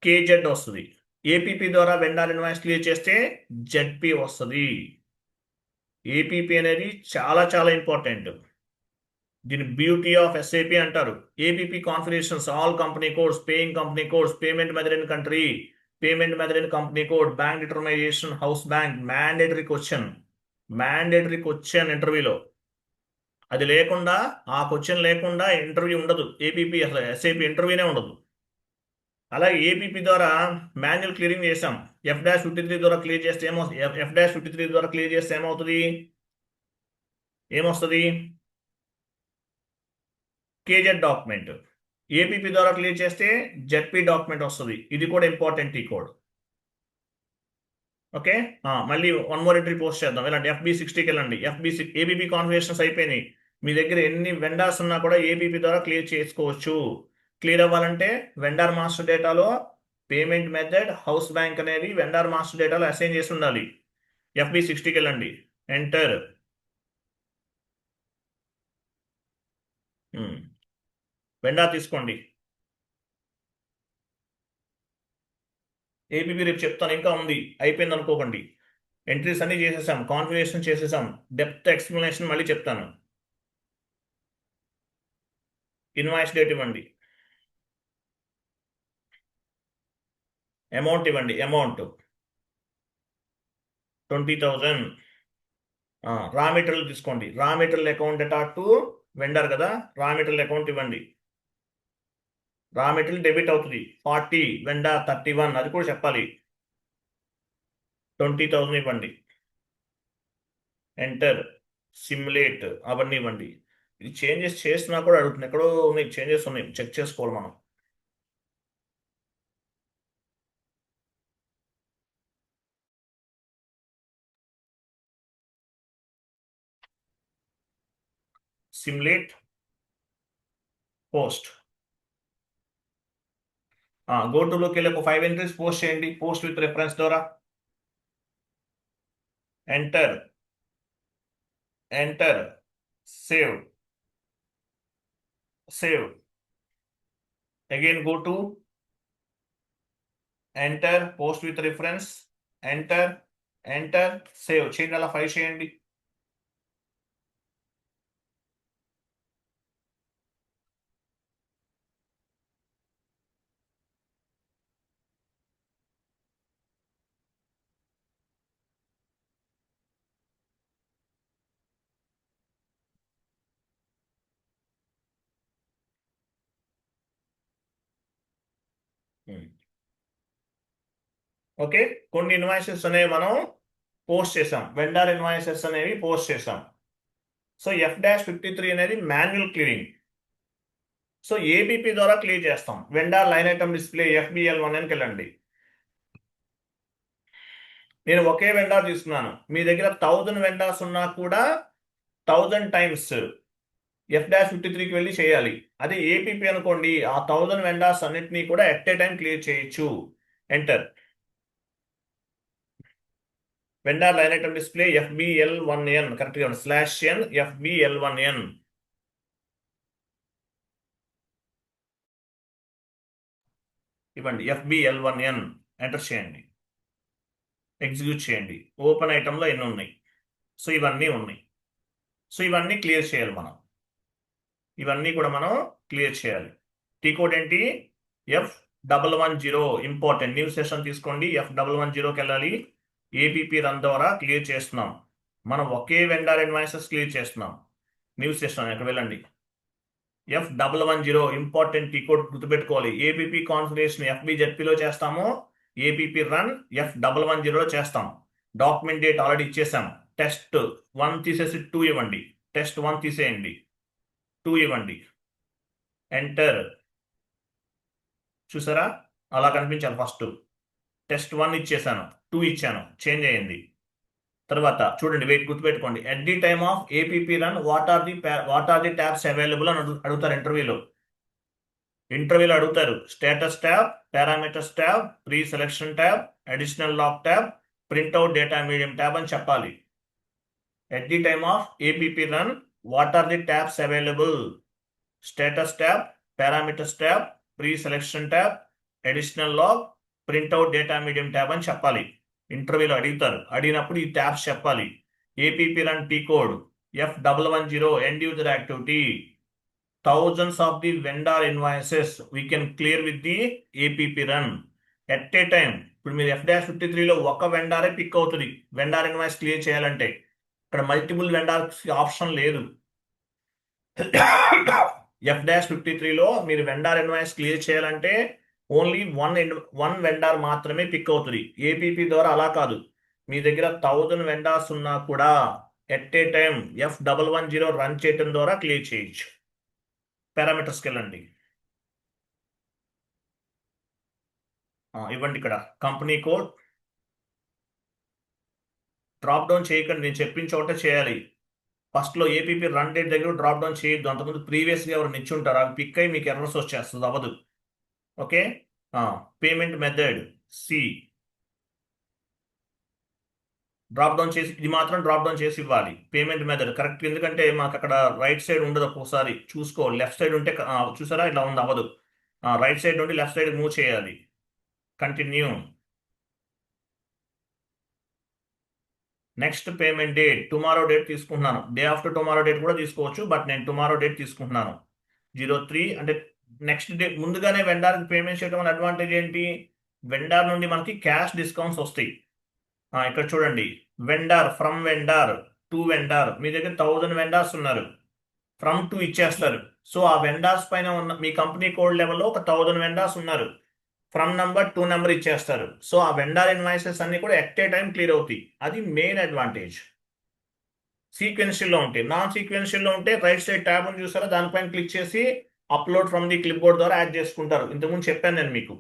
కేజెడ్ వస్తుంది. ఏపీపీ ద్వారా వెండార్ ఇన్వాయిస్ క్లియర్ చేస్తే జెడ్పీ వస్తుంది. ఏపీపీ అనేది చాలా చాలా ఇంపార్టెంట్. దీని బ్యూటీ ఆఫ్ ఎస్ఏపీ అంటారు. APP configurations, all company codes, paying company codes, payment method in country, payment method in company code, bank determination, house bank, mandatory question ఇంటర్వ్యూలో. అది లేకుండా, ఆ క్వశ్చన్ లేకుండా ఇంటర్వ్యూ ఉండదు. ఏపీపీ అసలు ఎస్ఏపీ ఇంటర్వ్యూనే ఉండదు. అలాగే ఏపీపీ ద్వారా మాన్యువల్ క్లియరింగ్ చేసాం. F-53 ద్వారా క్లియర్ చేస్తే F-53 ద్వారా క్లియర్ చేస్తే ఏమొస్తుంది? KZ document. ఏపీపీ ద్వారా క్లియర్ చేస్తే జెడ్పీ డాక్యుమెంట్ వస్తుంది. ఇది కూడా ఇంపార్టెంట్ ఈ కోడ్. ఓకే, మళ్ళీ 1 మోర్ ఎంట్రీ పోస్ట్ చేద్దాం. ఇలాంటి FB60కి వెళ్ళండి. ఏపీపీ కాన్ఫిగరేషన్స్ అయిపోయినాయి. మీ దగ్గర ఎన్ని వెండార్స్ ఉన్నా కూడా ఏపీపీ ద్వారా క్లియర్ చేసుకోవచ్చు. క్లియర్ అవ్వాలంటే వెండార్ మాస్టర్ డేటాలో పేమెంట్ మెథడ్, హౌస్ బ్యాంక్ అనేది వెండార్ మాస్టర్ డేటాలో అసైన్ చేసి ఉండాలి. FB60కి వెళ్ళండి, ఎంటర్. వెండార్ తీసుకోండి. ఏపీపీ రేపు చెప్తాను, ఇంకా ఉంది, అయిపోయింది అనుకోకండి. ఎంట్రీస్ అన్ని చేసేసాం, కాన్ఫిగరేషన్ చేసేసాం, డెప్త్ ఎక్స్ప్లెనేషన్ మళ్ళీ చెప్తాను. ఇన్వాయిస్ డేట్ ఇవ్వండి, అమౌంట్ ఇవ్వండి, అమౌంట్ 20,000. రా మెటీరియల్ తీసుకోండి, రా material account data to vendor కదా, రా మెటీరియల్ అకౌంట్ ఇవ్వండి. రా మెటీరియల్ డెబిట్ అవుతుంది 40, వెండర్ 31, అది కూడా చెప్పాలి. 20,000 ఇవ్వండి, ఎంటర్. సిమ్యులేట్ అవన్నీ ఇవ్వండి. ఇది చేంజెస్ చేసినా కూడా అడుగుతుంది, ఎక్కడో ఉన్నాయి చేంజెస్ ఉన్నాయి, చెక్ చేసుకోవాలి మనం. Simulate post. గో టు లోకి వెళ్ళి ఒక 5 ఎంట్రీస్ పోస్ట్ చేయండి, పోస్ట్ విత్ రెఫరెన్స్ ద్వారా. Enter, enter, save, save. Again go to, enter, post with reference, enter, enter, save చేయండి. అలా 5 చేయండి. ఓకే, కొన్ని ఇన్వాయిసెస్ అనేవి మనం పోస్ట్ చేసాం, వెండర్ ఇన్వాయిసెస్ అనేవి పోస్ట్ చేసాం. సో F-53 అనేది మాన్యువల్ క్లియరింగ్. సో ఏబిపి ద్వారా క్లియర్ చేస్తాం. వెండర్ లైన్ ఐటమ్ డిస్ప్లే FBL1Nకి వెళ్ళండి. నేను ఒకే వెండర్ తీసుకున్నాను. మీ దగ్గర 1000 వెండర్స్ ఉన్నా కూడా 1000 టైమ్స్ F-53కి వెళ్ళి చేయాలి. అదే ఏపీపీ అనుకోండి, ఆ 1000 వెండర్స్ అన్నిటినీ కూడా ఎట్ ఏ టైం క్లియర్ చేయొచ్చు. Enter. Vendor line item display FBL1N కరెక్ట్గా ఉంది. /n FBL1N. ఇవ్వండి FBL1N, ఎంటర్ చేయండి, ఎగ్జిక్యూట్ చేయండి. ఓపెన్ ఐటమ్లో ఎన్ని ఉన్నాయి? సో ఇవన్నీ ఉన్నాయి. సో ఇవన్నీ క్లియర్ చేయాలి మనం. ఇవన్నీ కూడా మనం క్లియర్ చేయాలి. టీ కోడ్ ఏంటి? F110. ఇంపార్టెంట్. న్యూ సెషన్ తీసుకోండి. F110కి వెళ్ళాలి. ఏబిపి రన్ ద్వారా క్లియర్ చేస్తున్నాం. మనం ఒకే వెండర్ ఇన్వాయిసెస్ క్లియర్ చేస్తున్నాం. న్యూ సెషన్ ఇక్కడ వెళ్ళండి. F110 important. టీ కోడ్ గుర్తుపెట్టుకోవాలి. ఏబిపి కాన్ఫిగరేషన్ FBZPలో చేస్తాము. ఏబిపి రన్ F110లో చేస్తాం. డాక్యుమెంట్ డేట్ ఆల్రెడీ ఇచ్చేసాం. టెస్ట్ 1 తీసేసి 2 ఇవ్వండి. టెస్ట్ 1 తీసేయండి, 2 ఇవ్వండి. ఎంటర్. చూసారా, అలా కనిపించాలి. ఫస్ట్ టెస్ట్ 1 ఇచ్చేసాను, 2 ఇచ్చాను, చేంజ్ అయ్యింది. తర్వాత చూడండి, వెయిట్ గుర్తుపెట్టుకోండి. At the time of APP run what are the tabs available అని అడుగుతారు ఇంటర్వ్యూలో. అడుగుతారు status tab, parameters tab, pre selection tab, additional log tab, printout data medium tab అని చెప్పాలి. At the time of APP run what are the tabs available? Status tab, parameters tab, pre selection tab, additional log, printout data medium tab అని చెప్పాలి. ఇంటర్వ్యూలో అడుగుతారు. అడిగినప్పుడు ఈ ట్యాబ్స్ చెప్పాలి. APP run T code F110 end user activity. Thousands of the vendor invoices we can clear with the APP run at a time. ఇప్పుడు మీరు F-53లో ఒక వెండారే పిక్ అవుతుంది వెండార్ ఇన్వాయిస్ క్లియర్ చేయాలంటే. ఇక్కడ మల్టిపుల్ వెండార్స్ ఆప్షన్ లేదు. F-53లో మీరు వెండార్ ఇన్వాయిస్ క్లియర్ చేయాలంటే ఓన్లీ వన్ వెండార్ మాత్రమే పిక్ అవుతుంది. ఏపీపీ ద్వారా అలా కాదు. మీ దగ్గర 1000 వెండార్స్ ఉన్నా కూడా at a time F110 run చేయడం ద్వారా క్లియర్ చేయొచ్చు. పారామీటర్స్కి వెళ్ళండి. ఇవ్వండి ఇక్కడ కంపెనీ కోడ్. డ్రాప్ డౌన్ చేయకండి, నేను చెప్పిన చోట చేయాలి. ఫస్ట్లో ఏపీపీ రన్ డేట్ దగ్గర డ్రాప్ డౌన్ చేయొద్దు. అంతకుముందు ప్రీవియస్గా ఎవరు నిచ్చుంటారు, అవి పిక్ అయ్యి మీకు ఎర్రర్స్ వచ్చేస్తుంది, అవ్వదు. Okay. Payment method see drop down చేసి, ఇది మాత్రం డ్రాప్ డౌన్ చేసి ఇవ్వాలి. పేమెంట్ మెథడ్ కరెక్ట్, ఎందుకంటే మాకు అక్కడ రైట్ సైడ్ ఉండదు. ఒక్కోసారి చూసుకో, లెఫ్ట్ సైడ్ ఉంటే చూసారా ఇట్లా ఉంది, అవ్వదు. రైట్ సైడ్ నుండి లెఫ్ట్ సైడ్ మూవ్ చేయాలి. Continue. Next payment date tomorrow date తీసుకుంటున్నాను. డే ఆఫ్టర్ టుమారో డేట్ కూడా తీసుకోవచ్చు, బట్ నేను టుమారో డేట్ తీసుకుంటున్నాను. 03 అంటే నెక్స్ట్ డే. ముందుగానే వెండార్కి పేమెంట్ చేయడం వల్ల అడ్వాంటేజ్ ఏంటి? వెండార్ నుండి మనకి క్యాష్ డిస్కౌంట్స్ వస్తాయి. ఇక్కడ చూడండి, vendor from vendor to vendor. మీ దగ్గర 1000 వెండార్స్ ఉన్నారు, ఫ్రమ్ టు ఇచ్చేస్తారు. సో ఆ వెండార్స్ పైన ఉన్న మీ కంపెనీ కోడ్ లెవెల్లో ఒక 1000 వెండార్స్ ఉన్నారు, ఫ్రమ్ నంబర్ 2 నెంబర్ ఇచ్చేస్తారు. సో ఆ వెండార్ ఇన్వాయిసెస్ అన్ని కూడా ఎట్ ఏ టైం క్లియర్ అవుతాయి. అది మెయిన్ అడ్వాంటేజ్. సీక్వెన్షియల్లో ఉంటే, నాన్ సీక్వెన్షియల్లో ఉంటే రైట్ సైడ్ ట్యాబ్ అని చూసారా, దానిపైన క్లిక్ చేసి upload from the clip board ద్వారా యాడ్ చేసుకుంటారు. ఇంతకుముందు చెప్పాను నేను మీకు.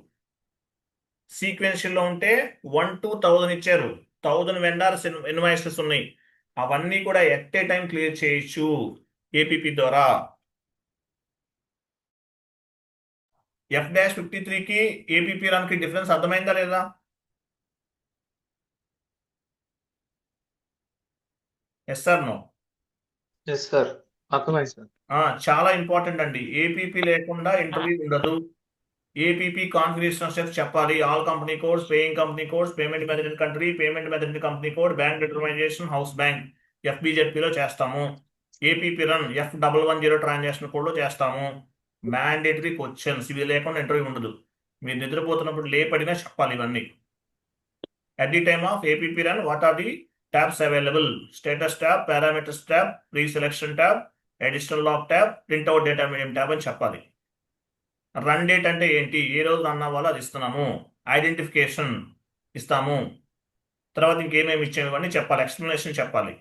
సీక్వెన్షియల్లో ఉంటే 1 to 1000 ఇచ్చారు, 1000 వెండార్స్ ఇన్వాయిసెస్ ఉన్నాయి. అవన్నీ కూడా ఎట్ ఏ టైం క్లియర్ చేయొచ్చు ఏపీపీ ద్వారా. F-53కి ఏపీపీ రన్కి డిఫరెన్స్ అర్థమైందా లేదా? Yes sir no?
Yes sir, అర్థమైంది సార్.
చాలా ఇంపార్టెంట్ అండి. ఏపీపీ లేకుండా ఇంటర్వ్యూ ఉండదు. ఏపీపీ కాన్ఫిగరేషన్ స్టెప్స్ చెప్పాలి. All company codes, paying company codes, payment method in country, payment method in company code, bank determination, house bank FBZPలో చేస్తాము. ఏపీపీ రన్ F110 ట్రాన్సాక్షన్ కోడ్లో చేస్తాము. మ్యాండేటరీ క్వశ్చన్స్, ఇవి లేకుండా ఇంటర్వ్యూ ఉండదు. మీరు నిద్రపోతున్నప్పుడు లేపడినా చెప్పాలి ఇవన్నీ. At the time of APP run, what are the tabs available? Status tab, parameters tab, pre-selection tab, additional log tab, printout data medium tab అని చెప్పాలి. రన్ డేట్ అంటే ఏంటి, ఏ రోజు రన్ అవ్వాలో అది ఇస్తున్నాము. ఐడెంటిఫికేషన్ ఇస్తాము. తర్వాత ఇంకేమేమి ఇచ్చాము ఇవన్నీ చెప్పాలి, ఎక్స్ప్లెనేషన్ చెప్పాలి.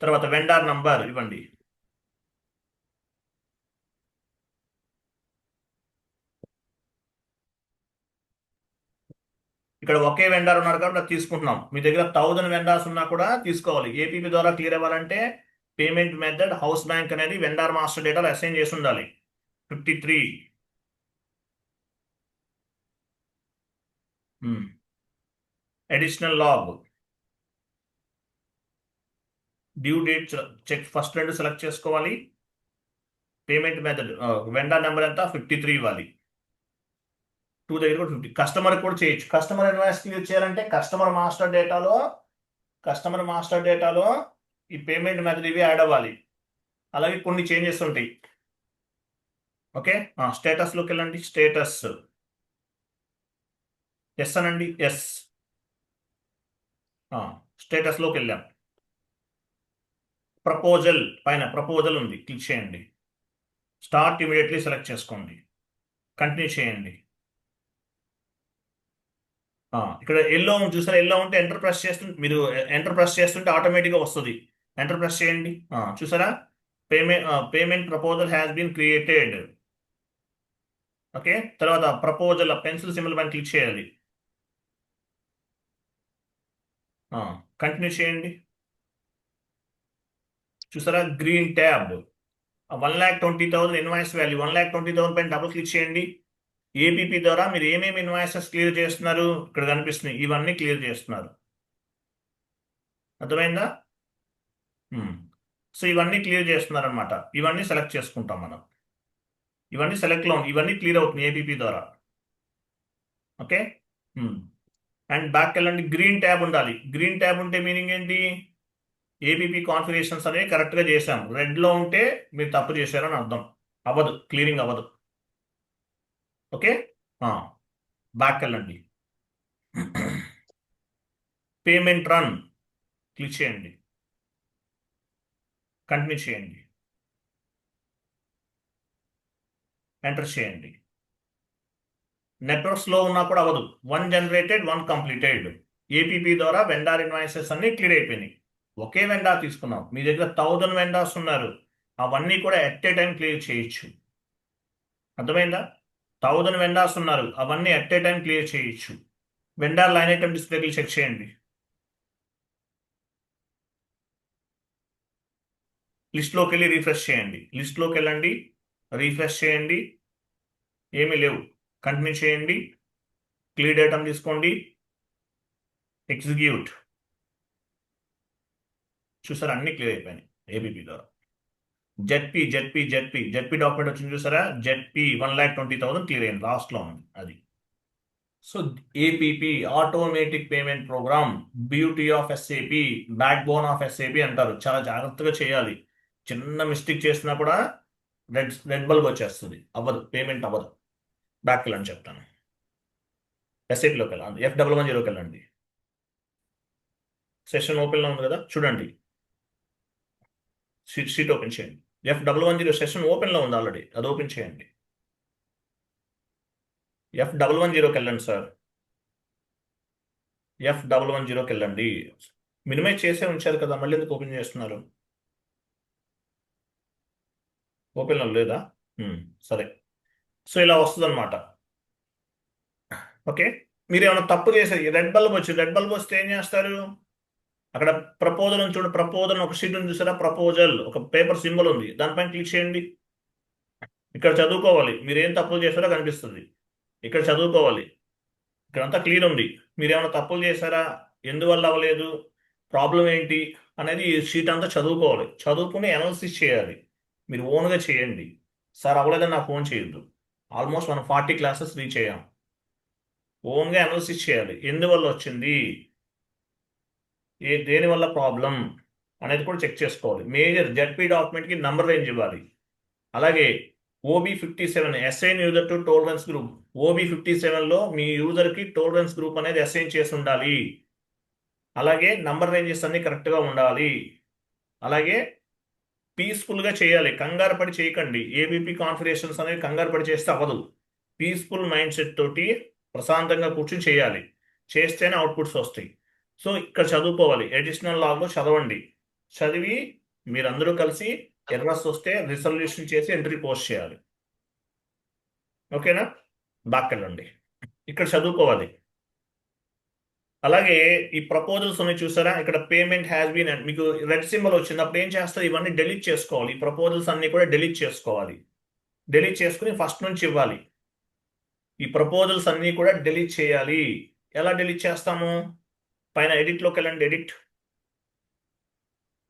తర్వాత వెండార్ నంబర్ ఇవ్వండి. ఇక్కడ ఒకే వెండార్ ఉన్నారు కాబట్టి అది తీసుకుంటున్నాం. మీ దగ్గర 1000 వెండార్స్ ఉన్నా కూడా తీసుకోవాలి. ఏపీపీ ద్వారా క్లియర్ అవ్వాలంటే పేమెంట్ మెథడ్ హౌస్ బ్యాంక్ అనేది వెండార్ మాస్టర్ డేటాలో అసైన్ చేసి ఉండాలి. 53 additional log due date check first 2 select చేసుకోవాలి. పేమెంట్ మెథడ్ వెండార్ నెంబర్ ఎంత 53 ఇవ్వాలి. 2 దగ్గర కూడా 50. కస్టమర్ కూడా చేయొచ్చు. కస్టమర్ ఇన్వాయిస్ క్లియర్ చేయాలంటే కస్టమర్ మాస్టర్ డేటాలో ఈ పేమెంట్ మెథడ్ ఇవి యాడ్ అవ్వాలి. అలాగే కొన్ని చేంజెస్ ఉంటాయి. ఓకే, స్టేటస్లోకి వెళ్ళండి. స్టేటస్ ఎస్ అనండి. ఎస్, స్టేటస్లోకి వెళ్ళాం. ప్రపోజల్ పైన ప్రపోజల్ ఉంది, క్లిక్ చేయండి. స్టార్ట్ ఇమీడియట్లీ సెలెక్ట్ చేసుకోండి. కంటిన్యూ చేయండి. ఇక్కడ ఎల్లో చూసారా, ఎల్లో ఉంటే ఎంటర్ ప్రెస్ చేస్తుంటే మీరు ఎంటర్ ప్రెస్ చేస్తుంటే ఆటోమేటిక్గా వస్తుంది. ఎంటర్ ప్రెస్ చేయండి. చూసారా, payment proposal has been created. Okay, తర్వాత ప్రపోజల్ పెన్సిల్ సింబల్ పైన క్లిక్ చేయాలి. కంటిన్యూ చేయండి. చూసారా, గ్రీన్ ట్యాబ్ 1,20,000 ఇన్వాయిస్ వాల్యూ 1,20,000 పైన డబుల్ క్లిక్ చేయండి. ఏపీపీ ద్వారా మీరు ఏమేమి ఇన్వాయిసెస్ క్లియర్ చేస్తున్నారు ఇక్కడ కనిపిస్తున్నాయి, ఇవన్నీ క్లియర్ చేస్తున్నారు. అర్థమైందా? సో ఇవన్నీ క్లియర్ చేస్తున్నారు అనమాట. ఇవన్నీ సెలెక్ట్ చేసుకుంటాం మనం. ఇవన్నీ సెలెక్ట్లో ఇవన్నీ క్లియర్ అవుతుంది ఏపీపీ ద్వారా. ఓకే, అండ్ బ్యాక్ వెళ్ళండి. గ్రీన్ ట్యాబ్ ఉండాలి. గ్రీన్ ట్యాబ్ ఉంటే మీనింగ్ ఏంటి, ఏపీపీ కాన్ఫిగరేషన్స్ అనేవి కరెక్ట్గా చేశాం. రెడ్లో ఉంటే మీరు తప్పు చేశారని అర్థం. అవ్వదు, క్లియరింగ్ అవ్వదు. ఓకే, బ్యాక్ వెళ్ళండి. పేమెంట్ రన్ క్లిక్ చేయండి. కంటిన్యూ చేయండి. ఎంటర్ చేయండి. నెట్వర్క్ స్లో ఉన్నా కూడా అవ్వదు. 1 జనరేటెడ్ 1 కంప్లీటెడ్. ఏపీపీ ద్వారా వెండార్ ఇన్వాయిసెస్ అన్ని క్లియర్ అయిపోయినాయి. ఒకే వెండార్ తీసుకున్నాం. మీ దగ్గర 1000 వెండార్స్ ఉన్నారు, అవన్నీ కూడా ఎట్ ఏ టైం క్లియర్ చేయొచ్చు. అర్థమైందా? 1000 వెండార్స్ ఉన్నారు, అవన్నీ ఎట్ ఏ టైం క్లియర్ చేయొచ్చు. వెండార్ లైన్ ఐటమ్ డిస్ప్లేకి చెక్ చేయండి. లిస్ట్లోకి వెళ్ళి రీఫ్రెష్ చేయండి. లిస్ట్లోకి వెళ్ళండి, రీఫ్రెష్ చేయండి, ఏమీ లేవు. కంటిన్యూ చేయండి. క్లియర్ ఐటమ్ తీసుకోండి, ఎగ్జిక్యూట్. చూసారా, అన్ని క్లియర్ అయిపోయినాయి ఏబీపీ ద్వారా. జెడ్పీ డాక్యుమెంట్ వచ్చింది చూసారా, జెడ్పీ 1,20,000 క్లియర్ అయింది, లాస్ట్లో ఉంది అది. So APP automatic payment program, beauty of SAP, backbone of SAP అంటారు. చాలా జాగ్రత్తగా చేయాలి. చిన్న మిస్టేక్ చేసినా కూడా రెడ్ బల్బ్ వచ్చేస్తుంది, అవ్వదు, పేమెంట్ అవ్వదు. బ్యాక్ వెళ్ళండి చెప్తాను. ఎస్ఏపిలోకి వెళ్ళండి, F110కి వెళ్ళండి. సెషన్ ఓపెన్లో ఉంది కదా, చూడండి. షీట్ ఓపెన్ చేయండి. F110 సెషన్ ఓపెన్లో ఉంది ఆల్రెడీ, అది ఓపెన్ చేయండి. F110కి వెళ్ళండి సార్. F110కి వెళ్ళండి. మినిమైజ్ చేసే ఉంచారు కదా, మళ్ళీ ఎందుకు ఓపెన్ చేస్తున్నారు? ఓపెన్లో లేదా? సరే. సో ఇలా వస్తుంది అనమాట. ఓకే, మీరు ఏమైనా తప్పు చేసేది, రెడ్ బల్బ్ వచ్చింది, రెడ్ బల్బ్ వస్తే ఏం చేస్తారు? అక్కడ ప్రపోజల్ ఉంది చూడండి, ప్రపోజల్ ఒక షీట్ ఉంది చూసారా, ప్రపోజల్ ఒక పేపర్ సింబల్ ఉంది, దానిపైన క్లిక్ చేయండి. ఇక్కడ చదువుకోవాలి, మీరు ఏం తప్పులు చేశారో కనిపిస్తుంది. ఇక్కడ చదువుకోవాలి, ఇక్కడంతా క్లియర్ ఉంది. మీరు ఏమైనా తప్పులు చేశారా, ఎందువల్ల అవ్వలేదు, ప్రాబ్లం ఏంటి అనేది ఈ షీట్ అంతా చదువుకోవాలి. చదువుకుని అనాలిసిస్ చేయాలి. మీరు ఓన్గా చేయండి. సార్ అవ్వలేదని నాకు ఫోన్ చేయొద్దు. ఆల్మోస్ట్ మనం 40 క్లాసెస్ రీచ్ అయ్యాం. ఓన్గా అనాలిసిస్ చేయాలి, ఎందువల్ల వచ్చింది, దేనివల్ల ప్రాబ్లం అనేది కూడా చెక్ చేసుకోవాలి. మేజర్ జెడ్పీ డాక్యుమెంట్కి నంబర్ రేంజ్ ఇవ్వాలి. అలాగే OB57 assign user to tolerance group, OB57లో మీ యూజర్కి టోలరెన్స్ గ్రూప్ అనేది అసైన్ చేసి ఉండాలి. అలాగే నంబర్ రేంజెస్ అన్ని కరెక్ట్గా ఉండాలి. అలాగే పీస్ఫుల్గా చేయాలి, కంగారు పడి చేయకండి. ఏబీపీ కాన్ఫిగరేషన్స్ అనేవి కంగారు పడి చేస్తే అవ్వదు. పీస్ఫుల్ మైండ్ సెట్ తోటి ప్రశాంతంగా కూర్చొని చేయాలి. చేస్తేనే అవుట్పుట్స్ వస్తాయి. సో ఇక్కడ చదువుకోవాలి, అడిషనల్ లాగ్లో చదవండి. చదివి మీరందరూ కలిసి ఎర్రర్స్ వస్తే రిజల్యూషన్ చేసి ఎంట్రీ పోస్ట్ చేయాలి. ఓకేనా? బాక్కెళ్ళండి, ఇక్కడ చదువుకోవాలి. అలాగే ఈ ప్రపోజల్స్ ఉన్నాయి చూసారా, ఇక్కడ పేమెంట్ హ్యాస్ బీన్ అండ్ మీకు రెడ్ సింబల్ వచ్చింది. అప్పుడు ఏం చేస్తారు, ఇవన్నీ డెలీట్ చేసుకోవాలి. ఈ ప్రపోజల్స్ అన్ని కూడా డెలీట్ చేసుకోవాలి. డెలీట్ చేసుకుని ఫస్ట్ నుంచి ఇవ్వాలి. ఈ ప్రపోజల్స్ అన్ని కూడా డెలీట్ చేయాలి. ఎలా డెలీట్ చేస్తాము? పైన ఎడిట్లోకి వెళ్ళండి. ఎడిట్,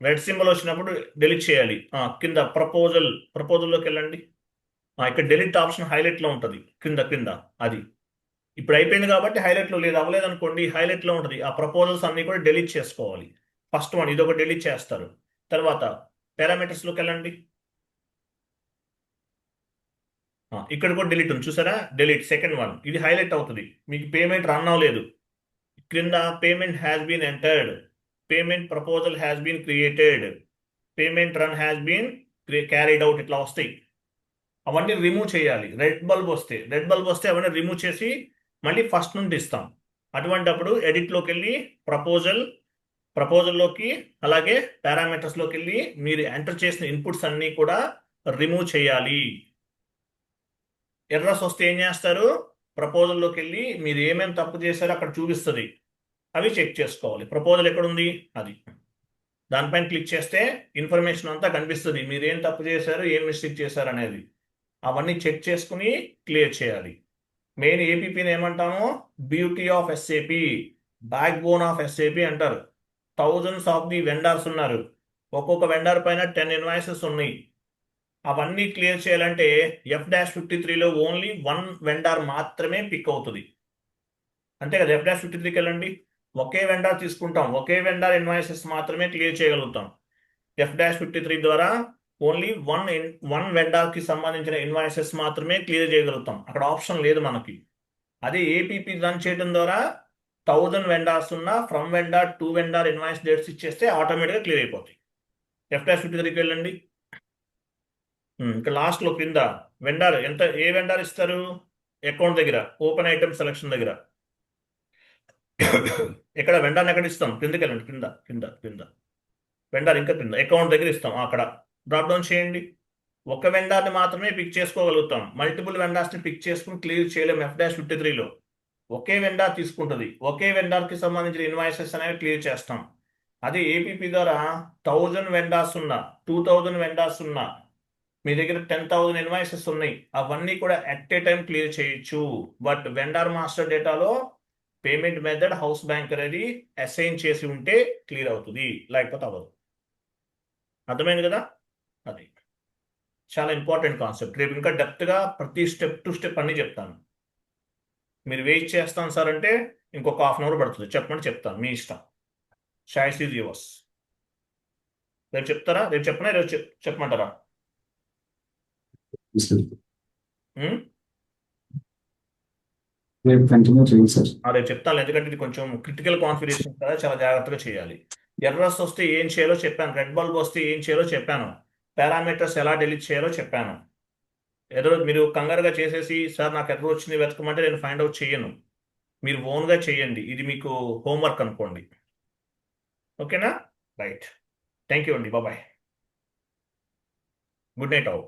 రెడ్ సింబల్ వచ్చినప్పుడు డెలీట్ చేయాలి. కింద ప్రపోజల్లోకి వెళ్ళండి. ఇక్కడ డెలీట్ ఆప్షన్ హైలైట్లో ఉంటుంది, కింద కింద అది. ఇప్పుడు అయిపోయింది కాబట్టి హైలైట్లో లేదు, అవ్వలేదు అనుకోండి హైలైట్లో ఉంటుంది. ఆ ప్రపోజల్స్ అన్ని కూడా డెలీట్ చేసుకోవాలి. ఫస్ట్ వన్ ఇదొక డెలీట్ చేస్తారు. తర్వాత పారామీటర్స్లోకి వెళ్ళండి. ఇక్కడ కూడా డెలీట్ ఉంది చూసారా, డెలీట్ సెకండ్ వన్, ఇది హైలైట్ అవుతుంది. మీకు పేమెంట్ రన్ అవ్వలేదు, క్రింద payment has been entered, payment proposal has been created, payment run has been carried out, ఇట్లా వస్తాయి. అవన్నీ రిమూవ్ చేయాలి. రెడ్ బల్బ్ వస్తే అవన్నీ రిమూవ్ చేసి మళ్ళీ ఫస్ట్ నుండి ఇస్తాం. అటువంటప్పుడు ఎడిట్లోకి వెళ్ళి ప్రపోజల్లోకి అలాగే పారామీటర్స్లోకి వెళ్ళి మీరు ఎంటర్ చేసిన ఇన్పుట్స్ అన్నీ కూడా రిమూవ్ చేయాలి. ఎర్రర్స్ వస్తే ఏం చేస్తారు, ప్రపోజల్లోకి వెళ్ళి మీరు ఏమేమి తప్పు చేశారో అక్కడ చూపిస్తుంది, అవి చెక్ చేసుకోవాలి. ప్రపోజల్ ఎక్కడుంది, అది దానిపైన క్లిక్ చేస్తే ఇన్ఫర్మేషన్ అంతా కనిపిస్తుంది, మీరు ఏం తప్పు చేశారు, ఏం మిస్టేక్ చేశారు అనేది. అవన్నీ చెక్ చేసుకుని క్లియర్ చేయాలి. మెయిన్ ఏపీపీని ఏమంటాము, beauty of SAP, backbone of SAP అంటారు. థౌజండ్స్ ఆఫ్ ది వెండర్స్ ఉన్నారు, ఒక్కొక్క వెండర్ పైన 10 ఇన్వాయిసెస్ ఉన్నాయి. అవన్నీ క్లియర్ చేయాలంటే F-53లో ఓన్లీ 1 వెండర్ మాత్రమే పిక్ అవుతుంది. అంతే కదా, F-53కి వెళ్ళండి, ఒకే వెండర్ తీసుకుంటాం, ఒకే వెండర్ ఇన్వాయిసెస్ మాత్రమే క్లియర్ చేయగలుగుతాం. F-53 ద్వారా ఓన్లీ వన్ వెండర్కి సంబంధించిన ఇన్వాయిసెస్ మాత్రమే క్లియర్ చేయగలుగుతాం. అక్కడ ఆప్షన్ లేదు మనకి. అదే ఏపీపీ రన్ చేయడం ద్వారా 1000 వెండర్స్ ఉన్న from vendor to vendor invoice dates ఇచ్చేస్తే ఆటోమేటిక్గా క్లియర్ అయిపోతాయి. F-53కి వెళ్ళండి. ఇక్కడ లాస్ట్లో కింద వెండర్ ఏ వెండర్ ఇస్తారు, అకౌంట్ దగ్గర ఓపెన్ ఐటమ్ సెలక్షన్ దగ్గర ఇక్కడ వెండర్ని ఎక్కడ ఇస్తాం, కిందకి వెళ్ళండి, కింద కింద కింద వెండర్ ఇంకా కింద అకౌంట్ దగ్గర ఇస్తాం. అక్కడ డ్రాప్ డౌన్ చేయండి. ఒక వెండర్ని మాత్రమే పిక్ చేసుకోగలుగుతాం, మల్టిపుల్ వెండర్స్ని పిక్ చేసుకుని క్లియర్ చేయలేము. F-53లో ఒకే వెండర్ తీసుకుంటుంది, ఒకే వెండర్కి సంబంధించిన ఇన్వాయిసెస్ అనేవి క్లియర్ చేస్తాం. అదే ఏపీపీ ద్వారా 1000 వెండర్స్ ఉన్నా 2000 వెండర్స్ ఉన్నా మీ దగ్గర 10,000 ఇన్వాయిసెస్ ఉన్నాయి, అవన్నీ కూడా అట్ ఏ టైం క్లియర్ చేయొచ్చు. బట్ వెండర్ మాస్టర్ డేటాలో పేమెంట్ మెథడ్ హౌస్ బ్యాంక్ అనేది అసైన్ చేసి ఉంటే క్లియర్ అవుతుంది, లేకపోతే అవ్వదు. అర్థమైంది కదా, అది చాలా ఇంపార్టెంట్ కాన్సెప్ట్. రేపు ఇంకా డెప్త్గా ప్రతి స్టెప్ టు స్టెప్ అన్నీ చెప్తాను. మీరు వెయిట్ చేస్తాను సార్ అంటే ఇంకొక హాఫ్ అన్ అవర్ పడుతుంది, చెప్పమని చెప్తాను, మీ ఇష్టం. Choice is yours. రేపు చెప్తారా, రేపు చెప్పనా, రేపు చెప్పమంటారా?
రేపు కంటిన్యూ చేయండి సార్.
రేపు చెప్తాను, ఎందుకంటే ఇది కొంచెం క్రిటికల్ కాన్ఫిగరేషన్ కదా, చాలా జాగ్రత్తగా చేయాలి. ఎర్రర్స్ వస్తే ఏం చేయాలో చెప్పాను, రెడ్ బల్బ్ వస్తే ఏం చేయాలో చెప్పాను, పారామీటర్స్ ఎలా డిలీట్ చేయాలో చెప్పాను. ఏదో మీరు కంగారుగా చేసేసి సార్ నాకు ఎర్రర్ వచ్చింది వెతకమంటే నేను ఫైండ్ అవుట్ చేయను, మీరు ఓన్గా చేయండి. ఇది మీకు హోంవర్క్ అనుకోండి. ఓకేనా, రైట్. థ్యాంక్ యూ అండి, బాబాయ్, గుడ్ నైట్ ఆల్.